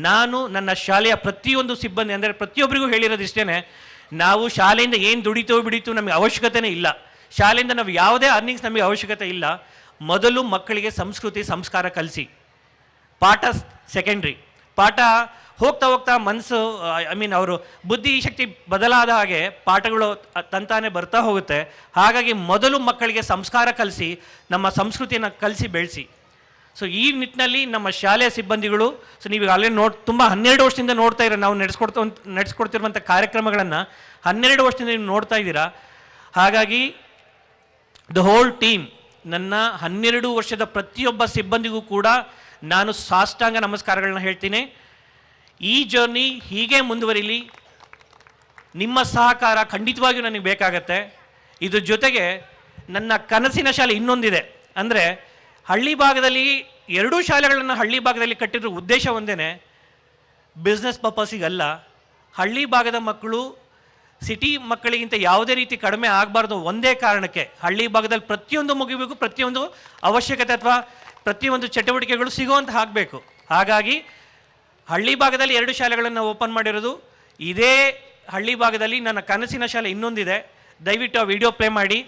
ನಾನು ನನ್ನ ಶಾಲೆಯ ಪ್ರತಿಯೊಂದು ಸಿಬ್ಬಂದಿ ಅಂದರೆ ಪ್ರತಿಯೊಬ್ಬರಿಗೂ ಹೇಳಿರೋದಿಷ್ಟೇ, ನಾವು ಶಾಲೆಯಿಂದ ಏನು ದುಡಿತೋ ಬಿಡಿತೋ ನಮಗೆ ಅವಶ್ಯಕತೆನೇ ಇಲ್ಲ. ಶಾಲೆಯಿಂದ ನಾವು ಯಾವುದೇ ಅರ್ನಿಂಗ್ಸ್ ನಮಗೆ ಅವಶ್ಯಕತೆ ಇಲ್ಲ. ಮೊದಲು ಮಕ್ಕಳಿಗೆ ಸಂಸ್ಕೃತಿ ಸಂಸ್ಕಾರ ಕಲಿಸಿ. ಪಾಠ ಸೆಕೆಂಡ್ರಿ. ಪಾಠ ಹೋಗ್ತಾ ಹೋಗ್ತಾ ಮನಸ್ಸು ಅವರು ಬುದ್ಧಿ ಶಕ್ತಿ ಬದಲಾದ ಹಾಗೆ ಪಾಠಗಳು ತಂತಾನೆ ಬರ್ತಾ ಹೋಗುತ್ತೆ. ಹಾಗಾಗಿ ಮೊದಲು ಮಕ್ಕಳಿಗೆ ಸಂಸ್ಕಾರ ಕಲಿಸಿ, ನಮ್ಮ ಸಂಸ್ಕೃತಿಯನ್ನು ಕಲಿಸಿ ಬೆಳೆಸಿ. ಸೊ ಈ ನಿಟ್ಟಿನಲ್ಲಿ ನಮ್ಮ ಶಾಲೆಯ ಸಿಬ್ಬಂದಿಗಳು, ಸೊ ನೀವು ಅಲ್ಲೇ ತುಂಬ 12 ವರ್ಷದಿಂದ ನೋಡ್ತಾ ಇರೋ ನಾವು ನಡೆಸ್ಕೊಡ್ತಿರುವಂಥ ಕಾರ್ಯಕ್ರಮಗಳನ್ನು 12 ವರ್ಷದಿಂದ ನೀವು ನೋಡ್ತಾ ಇದ್ದೀರಾ. ಹಾಗಾಗಿ ದ ಹೋಲ್ ಟೀಮ್, ನನ್ನ 12 ವರ್ಷದ ಪ್ರತಿಯೊಬ್ಬ ಸಿಬ್ಬಂದಿಗೂ ಕೂಡ ನಾನು ಸಾಷ್ಟಾಂಗ ನಮಸ್ಕಾರಗಳನ್ನ ಹೇಳ್ತೀನಿ. ಈ ಜರ್ನಿ ಹೀಗೆ ಮುಂದುವರಿಲಿ. ನಿಮ್ಮ ಸಹಕಾರ ಖಂಡಿತವಾಗಿಯೂ ನನಗೆ ಬೇಕಾಗತ್ತೆ. ಇದ್ರ ಜೊತೆಗೆ ನನ್ನ ಕನಸಿನ ಶಾಲೆ ಇನ್ನೊಂದಿದೆ. ಅಂದರೆ ಹಳ್ಳಿ ಭಾಗದಲ್ಲಿ 2 ಶಾಲೆಗಳನ್ನು ಹಳ್ಳಿ ಭಾಗದಲ್ಲಿ ಕಟ್ಟಿರೋ ಉದ್ದೇಶ ಒಂದೇ, ಬಿಸ್ನೆಸ್ ಪರ್ಪಸಿಗಲ್ಲ. ಹಳ್ಳಿ ಭಾಗದ ಮಕ್ಕಳು ಸಿಟಿ ಮಕ್ಕಳಿಗಿಂತ ಯಾವುದೇ ರೀತಿ ಕಡಿಮೆ ಆಗಬಾರ್ದು ಒಂದೇ ಕಾರಣಕ್ಕೆ. ಹಳ್ಳಿ ಭಾಗದಲ್ಲಿ ಪ್ರತಿಯೊಂದು ಮಗುವಿಗೂ ಪ್ರತಿಯೊಂದು ಅವಶ್ಯಕತೆ ಅಥವಾ ಪ್ರತಿಯೊಂದು ಚಟುವಟಿಕೆಗಳು ಸಿಗುವಂತ ಆಗಬೇಕು. ಹಾಗಾಗಿ ಹಳ್ಳಿ ಭಾಗದಲ್ಲಿ 2 ಶಾಲೆಗಳನ್ನು ಓಪನ್ ಮಾಡಿರೋದು. ಇದೇ ಹಳ್ಳಿ ಭಾಗದಲ್ಲಿ ನನ್ನ ಕನಸಿನ ಶಾಲೆ ಇನ್ನೊಂದಿದೆ. ದಯವಿಟ್ಟು ಆ ವಿಡಿಯೋ ಪ್ಲೇ ಮಾಡಿ.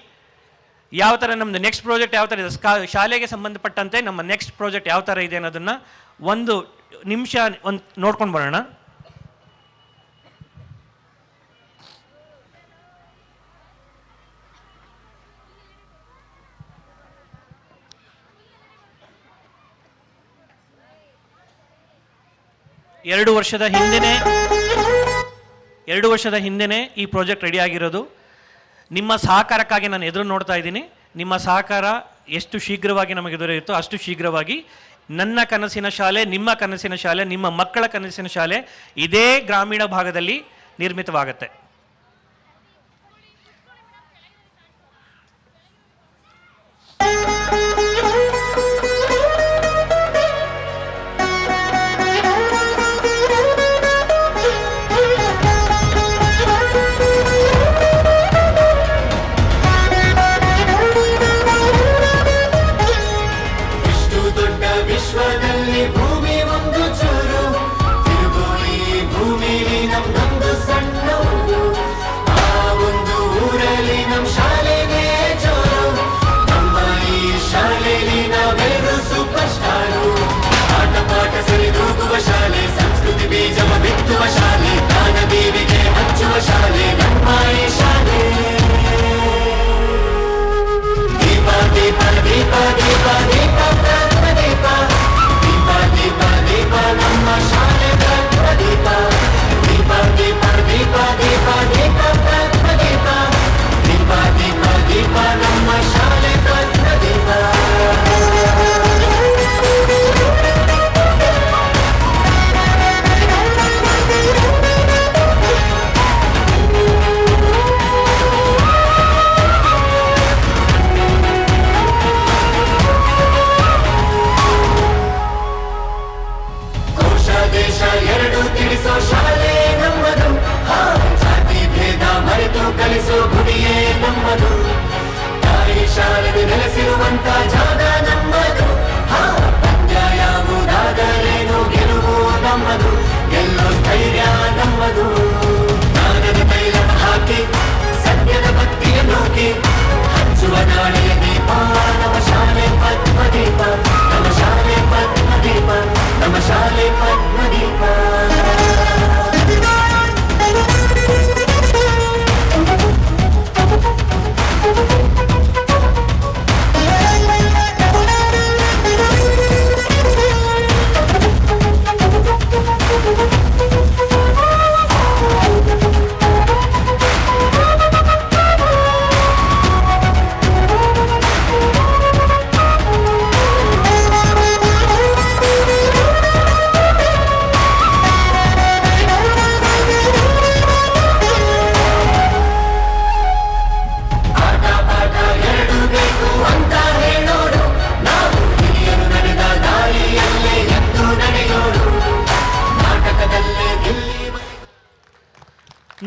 ಯಾವ ಥರ ನಮ್ಮದು ನೆಕ್ಸ್ಟ್ ಪ್ರಾಜೆಕ್ಟ್ ಯಾವ ಥರ ಇದೆ, ಶಾಲೆಗೆ ಸಂಬಂಧಪಟ್ಟಂತೆ ನಮ್ಮ ನೆಕ್ಸ್ಟ್ ಪ್ರಾಜೆಕ್ಟ್ ಯಾವ ಥರ ಇದೆ ಅನ್ನೋದನ್ನು 1 ನಿಮಿಷ ನೋಡ್ಕೊಂಡು ಬರೋಣ. ಎರಡು ವರ್ಷದ ಹಿಂದೆನೇ ಈ ಪ್ರಾಜೆಕ್ಟ್ ರೆಡಿ ಆಗಿರೋದು. ನಿಮ್ಮ ಸಹಕಾರಕ್ಕಾಗಿ ನಾನು ಎದುರು ನೋಡ್ತಾ ಇದ್ದೀನಿ. ನಿಮ್ಮ ಸಹಕಾರ ಎಷ್ಟು ಶೀಘ್ರವಾಗಿ ನಮಗೆ ದೊರೆಯುತ್ತೋ ಅಷ್ಟು ಶೀಘ್ರವಾಗಿ ನನ್ನ ಕನಸಿನ ಶಾಲೆ, ನಿಮ್ಮ ಕನಸಿನ ಶಾಲೆ, ನಿಮ್ಮ ಮಕ್ಕಳ ಕನಸಿನ ಶಾಲೆ ಇದೇ ಗ್ರಾಮೀಣ ಭಾಗದಲ್ಲಿ ನಿರ್ಮಿತವಾಗುತ್ತೆ.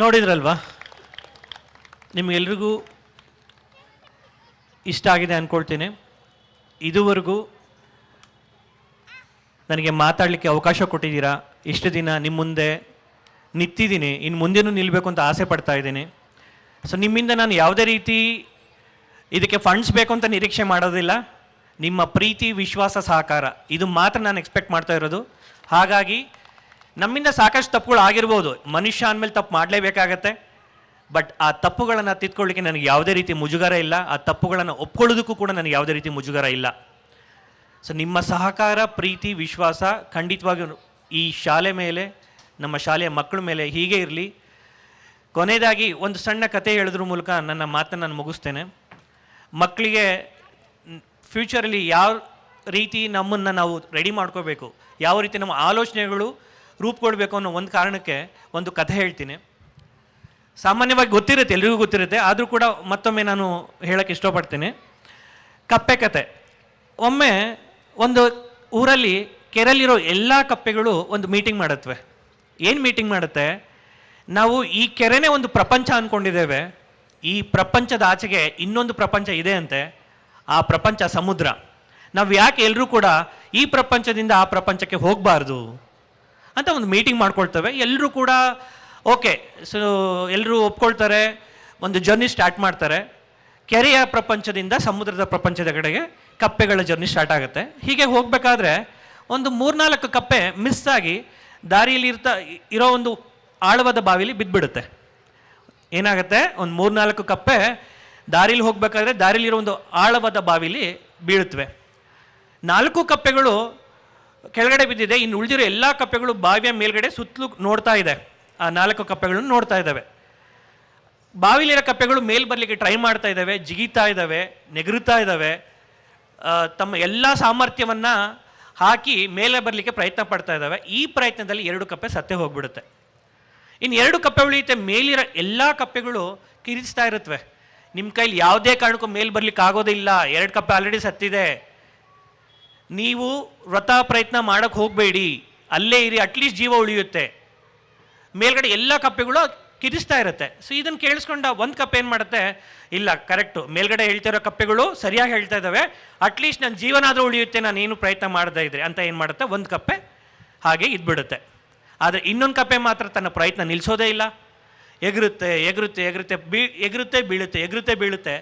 ನೋಡಿದ್ರಲ್ವಾ, ನಿಮಗೆಲ್ರಿಗೂ ಇಷ್ಟ ಆಗಿದೆ ಅಂದ್ಕೊಳ್ತೀನಿ. ಇದುವರೆಗೂ ನನಗೆ ಮಾತಾಡಲಿಕ್ಕೆ ಅವಕಾಶ ಕೊಟ್ಟಿದ್ದೀರಾ. ಇಷ್ಟು ದಿನ ನಿಮ್ಮ ಮುಂದೆ ನಿಂತಿದ್ದೀನಿ, ಇನ್ನು ಮುಂದೆನೂ ನಿಲ್ಲಬೇಕು ಅಂತ ಆಸೆ ಪಡ್ತಾ ಇದ್ದೀನಿ. ಸೊ ನಿಮ್ಮಿಂದ ನಾನು ಯಾವುದೇ ರೀತಿ ಇದಕ್ಕೆ ಫಂಡ್ಸ್ ಬೇಕು ಅಂತ ನಿರೀಕ್ಷೆ ಮಾಡೋದಿಲ್ಲ. ನಿಮ್ಮ ಪ್ರೀತಿ, ವಿಶ್ವಾಸ, ಸಹಕಾರ ಇದು ಮಾತ್ರ ನಾನು ಎಕ್ಸ್ಪೆಕ್ಟ್ ಮಾಡ್ತಾ ಇರೋದು. ಹಾಗಾಗಿ ನಮ್ಮಿಂದ ಸಾಕಷ್ಟು ತಪ್ಪುಗಳು ಆಗಿರ್ಬೋದು, ಮನುಷ್ಯ ಅಂದಮೇಲೆ ತಪ್ಪು ಮಾಡಲೇಬೇಕಾಗತ್ತೆ. ಬಟ್ ಆ ತಪ್ಪುಗಳನ್ನು ತಿದ್ಕೊಳ್ಳಿಕ್ಕೆ ನನಗೆ ಯಾವುದೇ ರೀತಿ ಮುಜುಗರ ಇಲ್ಲ. ಆ ತಪ್ಪುಗಳನ್ನು ಒಪ್ಕೊಳ್ಳೋದಕ್ಕೂ ಕೂಡ ನನಗೆ ಯಾವುದೇ ರೀತಿ ಮುಜುಗರ ಇಲ್ಲ. ಸೊ ನಿಮ್ಮ ಸಹಕಾರ, ಪ್ರೀತಿ, ವಿಶ್ವಾಸ ಖಂಡಿತವಾಗಿಯೂ ಈ ಶಾಲೆ ಮೇಲೆ, ನಮ್ಮ ಶಾಲೆಯ ಮಕ್ಕಳ ಮೇಲೆ ಹೀಗೆ ಇರಲಿ. ಕೊನೆಯದಾಗಿ ಒಂದು ಸಣ್ಣ ಕತೆ ಹೇಳೋದ್ರ ಮೂಲಕ ನನ್ನ ಮಾತನ್ನು ನಾನು ಮುಗಿಸ್ತೇನೆ. ಮಕ್ಕಳಿಗೆ ಫ್ಯೂಚರಲ್ಲಿ ಯಾವ ರೀತಿ ನಮ್ಮನ್ನು ನಾವು ರೆಡಿ ಮಾಡ್ಕೋಬೇಕು, ಯಾವ ರೀತಿ ನಮ್ಮ ಆಲೋಚನೆಗಳು ರೂಪುಗೊಳ್ಬೇಕು ಅನ್ನೋ ಒಂದು ಕಾರಣಕ್ಕೆ ಒಂದು ಕಥೆ ಹೇಳ್ತೀನಿ. ಸಾಮಾನ್ಯವಾಗಿ ಗೊತ್ತಿರುತ್ತೆ, ಎಲ್ರಿಗೂ ಗೊತ್ತಿರುತ್ತೆ, ಆದರೂ ಕೂಡ ಮತ್ತೊಮ್ಮೆ ನಾನು ಹೇಳೋಕ್ಕೆ ಇಷ್ಟಪಡ್ತೀನಿ. ಕಪ್ಪೆ ಕತೆ. ಒಮ್ಮೆ ಒಂದು ಊರಲ್ಲಿ ಕೆರೆಯಲ್ಲಿರೋ ಎಲ್ಲ ಕಪ್ಪೆಗಳು ಒಂದು ಮೀಟಿಂಗ್ ಮಾಡುತ್ತವೆ. ಏನು ಮೀಟಿಂಗ್ ಮಾಡುತ್ತೆ? ನಾವು ಈ ಕೆರೆನೇ ಒಂದು ಪ್ರಪಂಚ ಅಂದ್ಕೊಂಡಿದ್ದೇವೆ, ಈ ಪ್ರಪಂಚದ ಆಚೆಗೆ ಇನ್ನೊಂದು ಪ್ರಪಂಚ ಇದೆ ಅಂತೆ. ಆ ಪ್ರಪಂಚ ಸಮುದ್ರ. ನಾವು ಯಾಕೆ ಎಲ್ಲರೂ ಕೂಡ ಈ ಪ್ರಪಂಚದಿಂದ ಆ ಪ್ರಪಂಚಕ್ಕೆ ಹೋಗಬಾರ್ದು ಅಂತ ಒಂದು ಮೀಟಿಂಗ್ ಮಾಡ್ಕೊಳ್ತೇವೆ. ಎಲ್ಲರೂ ಕೂಡ ಓಕೆ, ಸೊ ಎಲ್ಲರೂ ಒಪ್ಕೊಳ್ತಾರೆ, ಒಂದು ಜರ್ನಿ ಸ್ಟಾರ್ಟ್ ಮಾಡ್ತಾರೆ. ಕೆರೆಯ ಪ್ರಪಂಚದಿಂದ ಸಮುದ್ರದ ಪ್ರಪಂಚದ ಕಡೆಗೆ ಕಪ್ಪೆಗಳ ಜರ್ನಿ ಸ್ಟಾರ್ಟ್ ಆಗುತ್ತೆ. ಹೀಗೆ ಹೋಗಬೇಕಾದ್ರೆ ಒಂದು 3-4 ಕಪ್ಪೆ ಮಿಸ್ ಆಗಿ ದಾರಿಯಲ್ಲಿ ಇರೋ ಒಂದು ಆಳವಾದ ಬಾವಿಲಿ ಬಿದ್ದುಬಿಡುತ್ತೆ. ಏನಾಗುತ್ತೆ? ಒಂದು 3-4 ಕಪ್ಪೆ ದಾರಿಲಿ ಹೋಗಬೇಕಾದ್ರೆ ದಾರಿಲಿರೋ ಒಂದು ಆಳವಾದ ಬಾವಿಲಿ ಬೀಳುತ್ತವೆ. 4 ಕಪ್ಪೆಗಳು ಕೆಳಗಡೆ ಬಿದ್ದಿದೆ. ಇನ್ನು ಉಳಿದಿರೋ ಎಲ್ಲ ಕಪ್ಪೆಗಳು ಬಾವಿಯ ಮೇಲ್ಗಡೆ ಸುತ್ತಲೂ ನೋಡ್ತಾ ಇದೆ. ಆ 4 ಕಪ್ಪೆಗಳನ್ನು ನೋಡ್ತಾ ಇದ್ದಾವೆ. ಬಾವಿಲಿರೋ ಕಪ್ಪೆಗಳು ಮೇಲ್ ಬರಲಿಕ್ಕೆ ಟ್ರೈ ಮಾಡ್ತಾ ಇದ್ದಾವೆ, ಜಿಗಿತಾ ಇದ್ದಾವೆ, ನೆಗರುತ್ತಾ ಇದ್ದಾವೆ, ತಮ್ಮ ಎಲ್ಲ ಸಾಮರ್ಥ್ಯವನ್ನು ಹಾಕಿ ಮೇಲೆ ಬರಲಿಕ್ಕೆ ಪ್ರಯತ್ನ ಪಡ್ತಾ ಇದ್ದಾವೆ. ಈ ಪ್ರಯತ್ನದಲ್ಲಿ 2 ಕಪ್ಪೆ ಸತ್ತೇ ಹೋಗ್ಬಿಡುತ್ತೆ. ಇನ್ನು 2 ಕಪ್ಪೆ ಉಳಿಯುತ್ತೆ. ಮೇಲಿರೋ ಎಲ್ಲ ಕಪ್ಪೆಗಳು ಕಿರಿಸ್ತಾ ಇರುತ್ತವೆ, ನಿಮ್ಮ ಕೈಲಿ ಯಾವುದೇ ಕಾರಣಕ್ಕೂ ಮೇಲೆ ಬರ್ಲಿಕ್ಕೆ ಆಗೋದಿಲ್ಲ, 2 ಕಪ್ಪೆ ಆಲ್ರೆಡಿ ಸತ್ತಿದೆ, ನೀವು ವ್ರತ ಪ್ರಯತ್ನ ಮಾಡೋಕ್ಕೆ ಹೋಗಬೇಡಿ, ಅಲ್ಲೇ ಇರಿ, ಅಟ್ಲೀಸ್ಟ್ ಜೀವ ಉಳಿಯುತ್ತೆ. ಮೇಲ್ಗಡೆ ಎಲ್ಲ ಕಪ್ಪೆಗಳು ಕಿರಿಸ್ತಾ ಇರುತ್ತೆ. ಸೊ ಇದನ್ನು ಕೇಳಿಸ್ಕೊಂಡ ಒಂದು ಕಪ್ಪೆ ಏನು ಮಾಡುತ್ತೆ? ಇಲ್ಲ, ಕರೆಕ್ಟು, ಮೇಲ್ಗಡೆ ಹೇಳ್ತಿರೋ ಕಪ್ಪೆಗಳು ಸರಿಯಾಗಿ ಹೇಳ್ತಾ ಇದ್ದಾವೆ, ಅಟ್ಲೀಸ್ಟ್ ನನ್ನ ಜೀವನ ಆದರೂ ಉಳಿಯುತ್ತೆ, ನಾನು ಏನು ಪ್ರಯತ್ನ ಮಾಡದೇ ಇದ್ರೆ ಅಂತ ಏನು ಮಾಡುತ್ತೆ? ಒಂದು ಕಪ್ಪೆ ಹಾಗೆ ಇದ್ಬಿಡುತ್ತೆ. ಆದರೆ ಇನ್ನೊಂದು ಕಪ್ಪೆ ಮಾತ್ರ ತನ್ನ ಪ್ರಯತ್ನ ನಿಲ್ಲಿಸೋದೇ ಇಲ್ಲ. ಎಗರುತ್ತೆ ಎಗರುತ್ತೆ ಎಗರುತ್ತೆ ಎಗರುತ್ತೆ ಬೀಳುತ್ತೆ, ಎಗರುತ್ತೆ ಬೀಳುತ್ತೆ.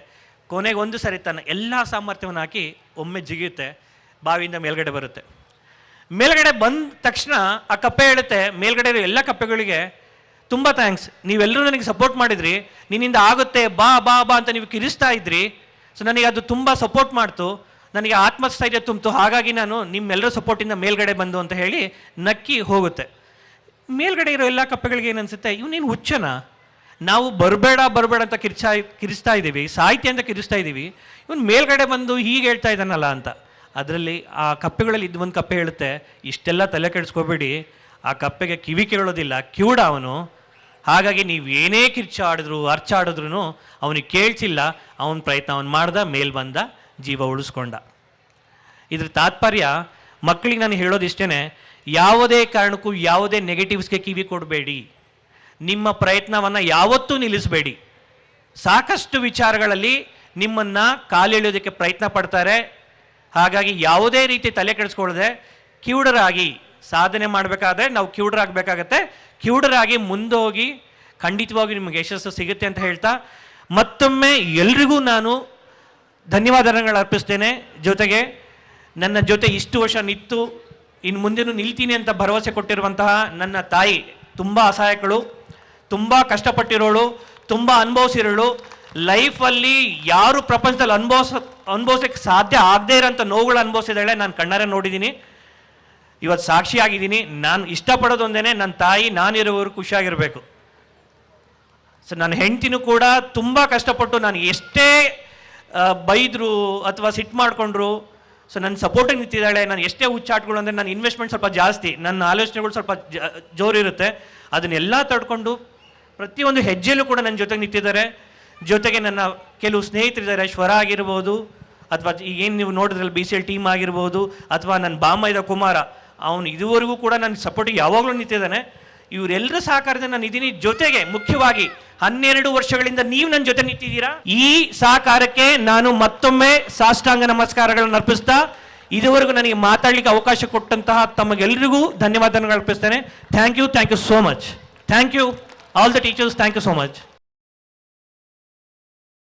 ಕೊನೆಗೆ ಒಂದು ಸರಿ ತನ್ನ ಎಲ್ಲ ಸಾಮರ್ಥ್ಯವನ್ನು ಹಾಕಿ ಒಮ್ಮೆ ಜಿಗಿಯುತ್ತೆ, ಬಾವಿಯಿಂದ ಮೇಲ್ಗಡೆ ಬರುತ್ತೆ. ಮೇಲ್ಗಡೆ ಬಂದ ತಕ್ಷಣ ಆ ಕಪ್ಪೆ ಹೇಳುತ್ತೆ ಮೇಲ್ಗಡೆ ಇರೋ ಎಲ್ಲ ಕಪ್ಪೆಗಳಿಗೆ, ತುಂಬ ಥ್ಯಾಂಕ್ಸ್, ನೀವೆಲ್ಲರೂ ನನಗೆ ಸಪೋರ್ಟ್ ಮಾಡಿದ್ರಿ, ನಿನ್ನಿಂದ ಆಗುತ್ತೆ, ಬಾ ಬಾ ಬಾ ಅಂತ ನೀವು ಕಿರಿಸ್ತಾ ಇದ್ರಿ. ಸೊ ನನಗೆ ಅದು ತುಂಬ ಸಪೋರ್ಟ್ ಮಾಡ್ತು, ನನಗೆ ಆತ್ಮಸ್ಥೈರ್ಯ ತುಂಬಿತು, ಹಾಗಾಗಿ ನಾನು ನಿಮ್ಮೆಲ್ಲರ ಸಪೋರ್ಟಿಂದ ಮೇಲ್ಗಡೆ ಬಂದು ಅಂತ ಹೇಳಿ ನಕ್ಕಿ ಹೋಗುತ್ತೆ. ಮೇಲ್ಗಡೆ ಇರೋ ಎಲ್ಲ ಕಪ್ಪೆಗಳಿಗೆ ಏನನ್ಸುತ್ತೆ? ಇವನೇನು ಹುಚ್ಚನ, ನಾವು ಬರಬೇಡ ಬರಬೇಡ ಅಂತ ಕಿರಿಸ್ತಾ ಇದ್ದೀವಿ, ಸಾಹಿತ್ಯ ಅಂತ ಕಿರಿಸ್ತಾ ಇದ್ದೀವಿ, ಇವನು ಮೇಲ್ಗಡೆ ಬಂದು ಹೀಗೆ ಹೇಳ್ತಾ ಇದ್ದಾನಲ್ಲ ಅಂತ. ಅದರಲ್ಲಿ ಆ ಕಪ್ಪೆಗಳಲ್ಲಿ ಒಂದು ಕಪ್ಪೆ ಹೇಳುತ್ತೆ, ಇಷ್ಟೆಲ್ಲ ತಲೆ ಕೆಡಿಸ್ಕೋಬೇಡಿ, ಆ ಕಪ್ಪೆಗೆ ಕಿವಿ ಕೇಳೋದಿಲ್ಲ, ಕಿವುಡ ಅವನು, ಹಾಗಾಗಿ ನೀವು ಏನೇ ಕಿರ್ಚಾಡಿದ್ರು ಅರ್ಚಾಡಿದ್ರು ಅವನಿಗೆ ಕೇಳಿಸಿಲ್ಲ, ಅವನ ಪ್ರಯತ್ನ ಅವನು ಮಾಡ್ದ, ಮೇಲ್ ಬಂದ, ಜೀವ ಉಳಿಸ್ಕೊಂಡ. ಇದ್ರ ತಾತ್ಪರ್ಯ ಮಕ್ಕಳಿಗೆ ನಾನು ಹೇಳೋದಿಷ್ಟೇ, ಯಾವುದೇ ಕಾರಣಕ್ಕೂ ಯಾವುದೇ ನೆಗೆಟಿವ್ಸ್ಗೆ ಕಿವಿ ಕೊಡಬೇಡಿ, ನಿಮ್ಮ ಪ್ರಯತ್ನವನ್ನು ಯಾವತ್ತೂ ನಿಲ್ಲಿಸಬೇಡಿ. ಸಾಕಷ್ಟು ವಿಚಾರಗಳಲ್ಲಿ ನಿಮ್ಮನ್ನು ಕಾಲೆಳೆಯೋದಕ್ಕೆ ಪ್ರಯತ್ನ ಪಡ್ತಾರೆ, ಹಾಗಾಗಿ ಯಾವುದೇ ರೀತಿ ತಲೆ ಕೆಡಿಸ್ಕೊಳ್ಳದೆ ಕಿವುಡರಾಗಿ ಸಾಧನೆ ಮಾಡಬೇಕಾದ್ರೆ ನಾವು ಕಿವುಡರಾಗಬೇಕಾಗತ್ತೆ. ಕಿವುಡರಾಗಿ ಮುಂದೋಗಿ ಖಂಡಿತವಾಗಿ ನಿಮಗೆ ಯಶಸ್ಸು ಸಿಗುತ್ತೆ ಅಂತ ಹೇಳ್ತಾ ಮತ್ತೊಮ್ಮೆ ಎಲ್ರಿಗೂ ನಾನು ಧನ್ಯವಾದಗಳು ಅರ್ಪಿಸ್ತೇನೆ. ಜೊತೆಗೆ ನನ್ನ ಜೊತೆ ಇಷ್ಟು ವರ್ಷ ನಿಂತು ಇನ್ನು ಮುಂದೆನೂ ನಿಲ್ತೀನಿ ಅಂತ ಭರವಸೆ ಕೊಟ್ಟಿರುವಂತಹ ನನ್ನ ತಾಯಿ, ತುಂಬ ಅಸಹಾಯಕಳು, ತುಂಬ ಕಷ್ಟಪಟ್ಟಿರೋಳು, ತುಂಬ ಅನುಭವಿಸಿರೋಳು, ಲೈಫಲ್ಲಿ ಯಾರು ಪ್ರಪಂಚದಲ್ಲಿ ಅನುಭವಿಸೋಕ್ಕೆ ಸಾಧ್ಯ ಆಗದೇ ಇರೋಂಥ ನೋವುಗಳು ಅನುಭವಿಸಿದಾಳೆ, ನಾನು ಕಣ್ಣಾರೆ ನೋಡಿದ್ದೀನಿ, ಇವತ್ತು ಸಾಕ್ಷಿಯಾಗಿದ್ದೀನಿ. ನಾನು ಇಷ್ಟಪಡೋದು ಒಂದೇ, ನನ್ನ ತಾಯಿ ನಾನಿರೋವರು ಖುಷಿಯಾಗಿರಬೇಕು. ಸೊ ನನ್ನ ಹೆಂಡ್ತಿನೂ ಕೂಡ ತುಂಬ ಕಷ್ಟಪಟ್ಟು, ನಾನು ಎಷ್ಟೇ ಬೈದರು ಅಥವಾ ಸಿಟ್ಟು ಮಾಡಿಕೊಂಡ್ರು ಸೊ ನನ್ನ ಸಪೋರ್ಟಿಗೆ ನಿಂತಿದ್ದಾಳೆ. ನಾನು ಎಷ್ಟೇ ಹುಚ್ಚಾಟ್ಗಳು ಅಂದರೆ ನನ್ನ ಇನ್ವೆಸ್ಟ್ಮೆಂಟ್ ಸ್ವಲ್ಪ ಜಾಸ್ತಿ, ನನ್ನ ಆಲೋಚನೆಗಳು ಸ್ವಲ್ಪ ಜೋರಿರುತ್ತೆ, ಅದನ್ನೆಲ್ಲ ತಡ್ಕೊಂಡು ಪ್ರತಿಯೊಂದು ಹೆಜ್ಜೆಯಲ್ಲೂ ಕೂಡ ನನ್ನ ಜೊತೆಗೆ ನಿಂತಿದ್ದಾರೆ. ಜೊತೆಗೆ ನನ್ನ ಕೆಲವು ಸ್ನೇಹಿತರಿದ್ದಾರೆ, ಶ್ವರ ಆಗಿರ್ಬೋದು, ಅಥವಾ ಏನು ನೀವು ನೋಡಿದ್ರಲ್ಲಿ BCL ಟೀಮ್ ಆಗಿರ್ಬೋದು, ಅಥವಾ ನನ್ನ ಬಾಮೈದ ಕುಮಾರ, ಅವನು ಇದುವರೆಗೂ ಕೂಡ ನನ್ನ ಸಪೋರ್ಟಿಗೆ ಯಾವಾಗಲೂ ನಿಂತಿದ್ದಾನೆ. ಇವರೆಲ್ಲರ ಸಹಕಾರದಿಂದ ನಾನು ಇದೀನಿ. ಜೊತೆಗೆ ಮುಖ್ಯವಾಗಿ 12 ವರ್ಷಗಳಿಂದ ನೀವು ನನ್ನ ಜೊತೆ ನಿಂತಿದ್ದೀರಾ. ಈ ಸಹಕಾರಕ್ಕೆ ನಾನು ಮತ್ತೊಮ್ಮೆ ಸಾಷ್ಟಾಂಗ ನಮಸ್ಕಾರಗಳನ್ನು ಅರ್ಪಿಸ್ತಾ ಇದುವರೆಗೂ ನನಗೆ ಮಾತಾಡಲಿಕ್ಕೆ ಅವಕಾಶ ಕೊಟ್ಟಂತಹ ತಮಗೆಲ್ಲರಿಗೂ ಧನ್ಯವಾದಗಳನ್ನು ಅರ್ಪಿಸ್ತೇನೆ. Thank you so much. Thank you all the teachers. Thank you so much.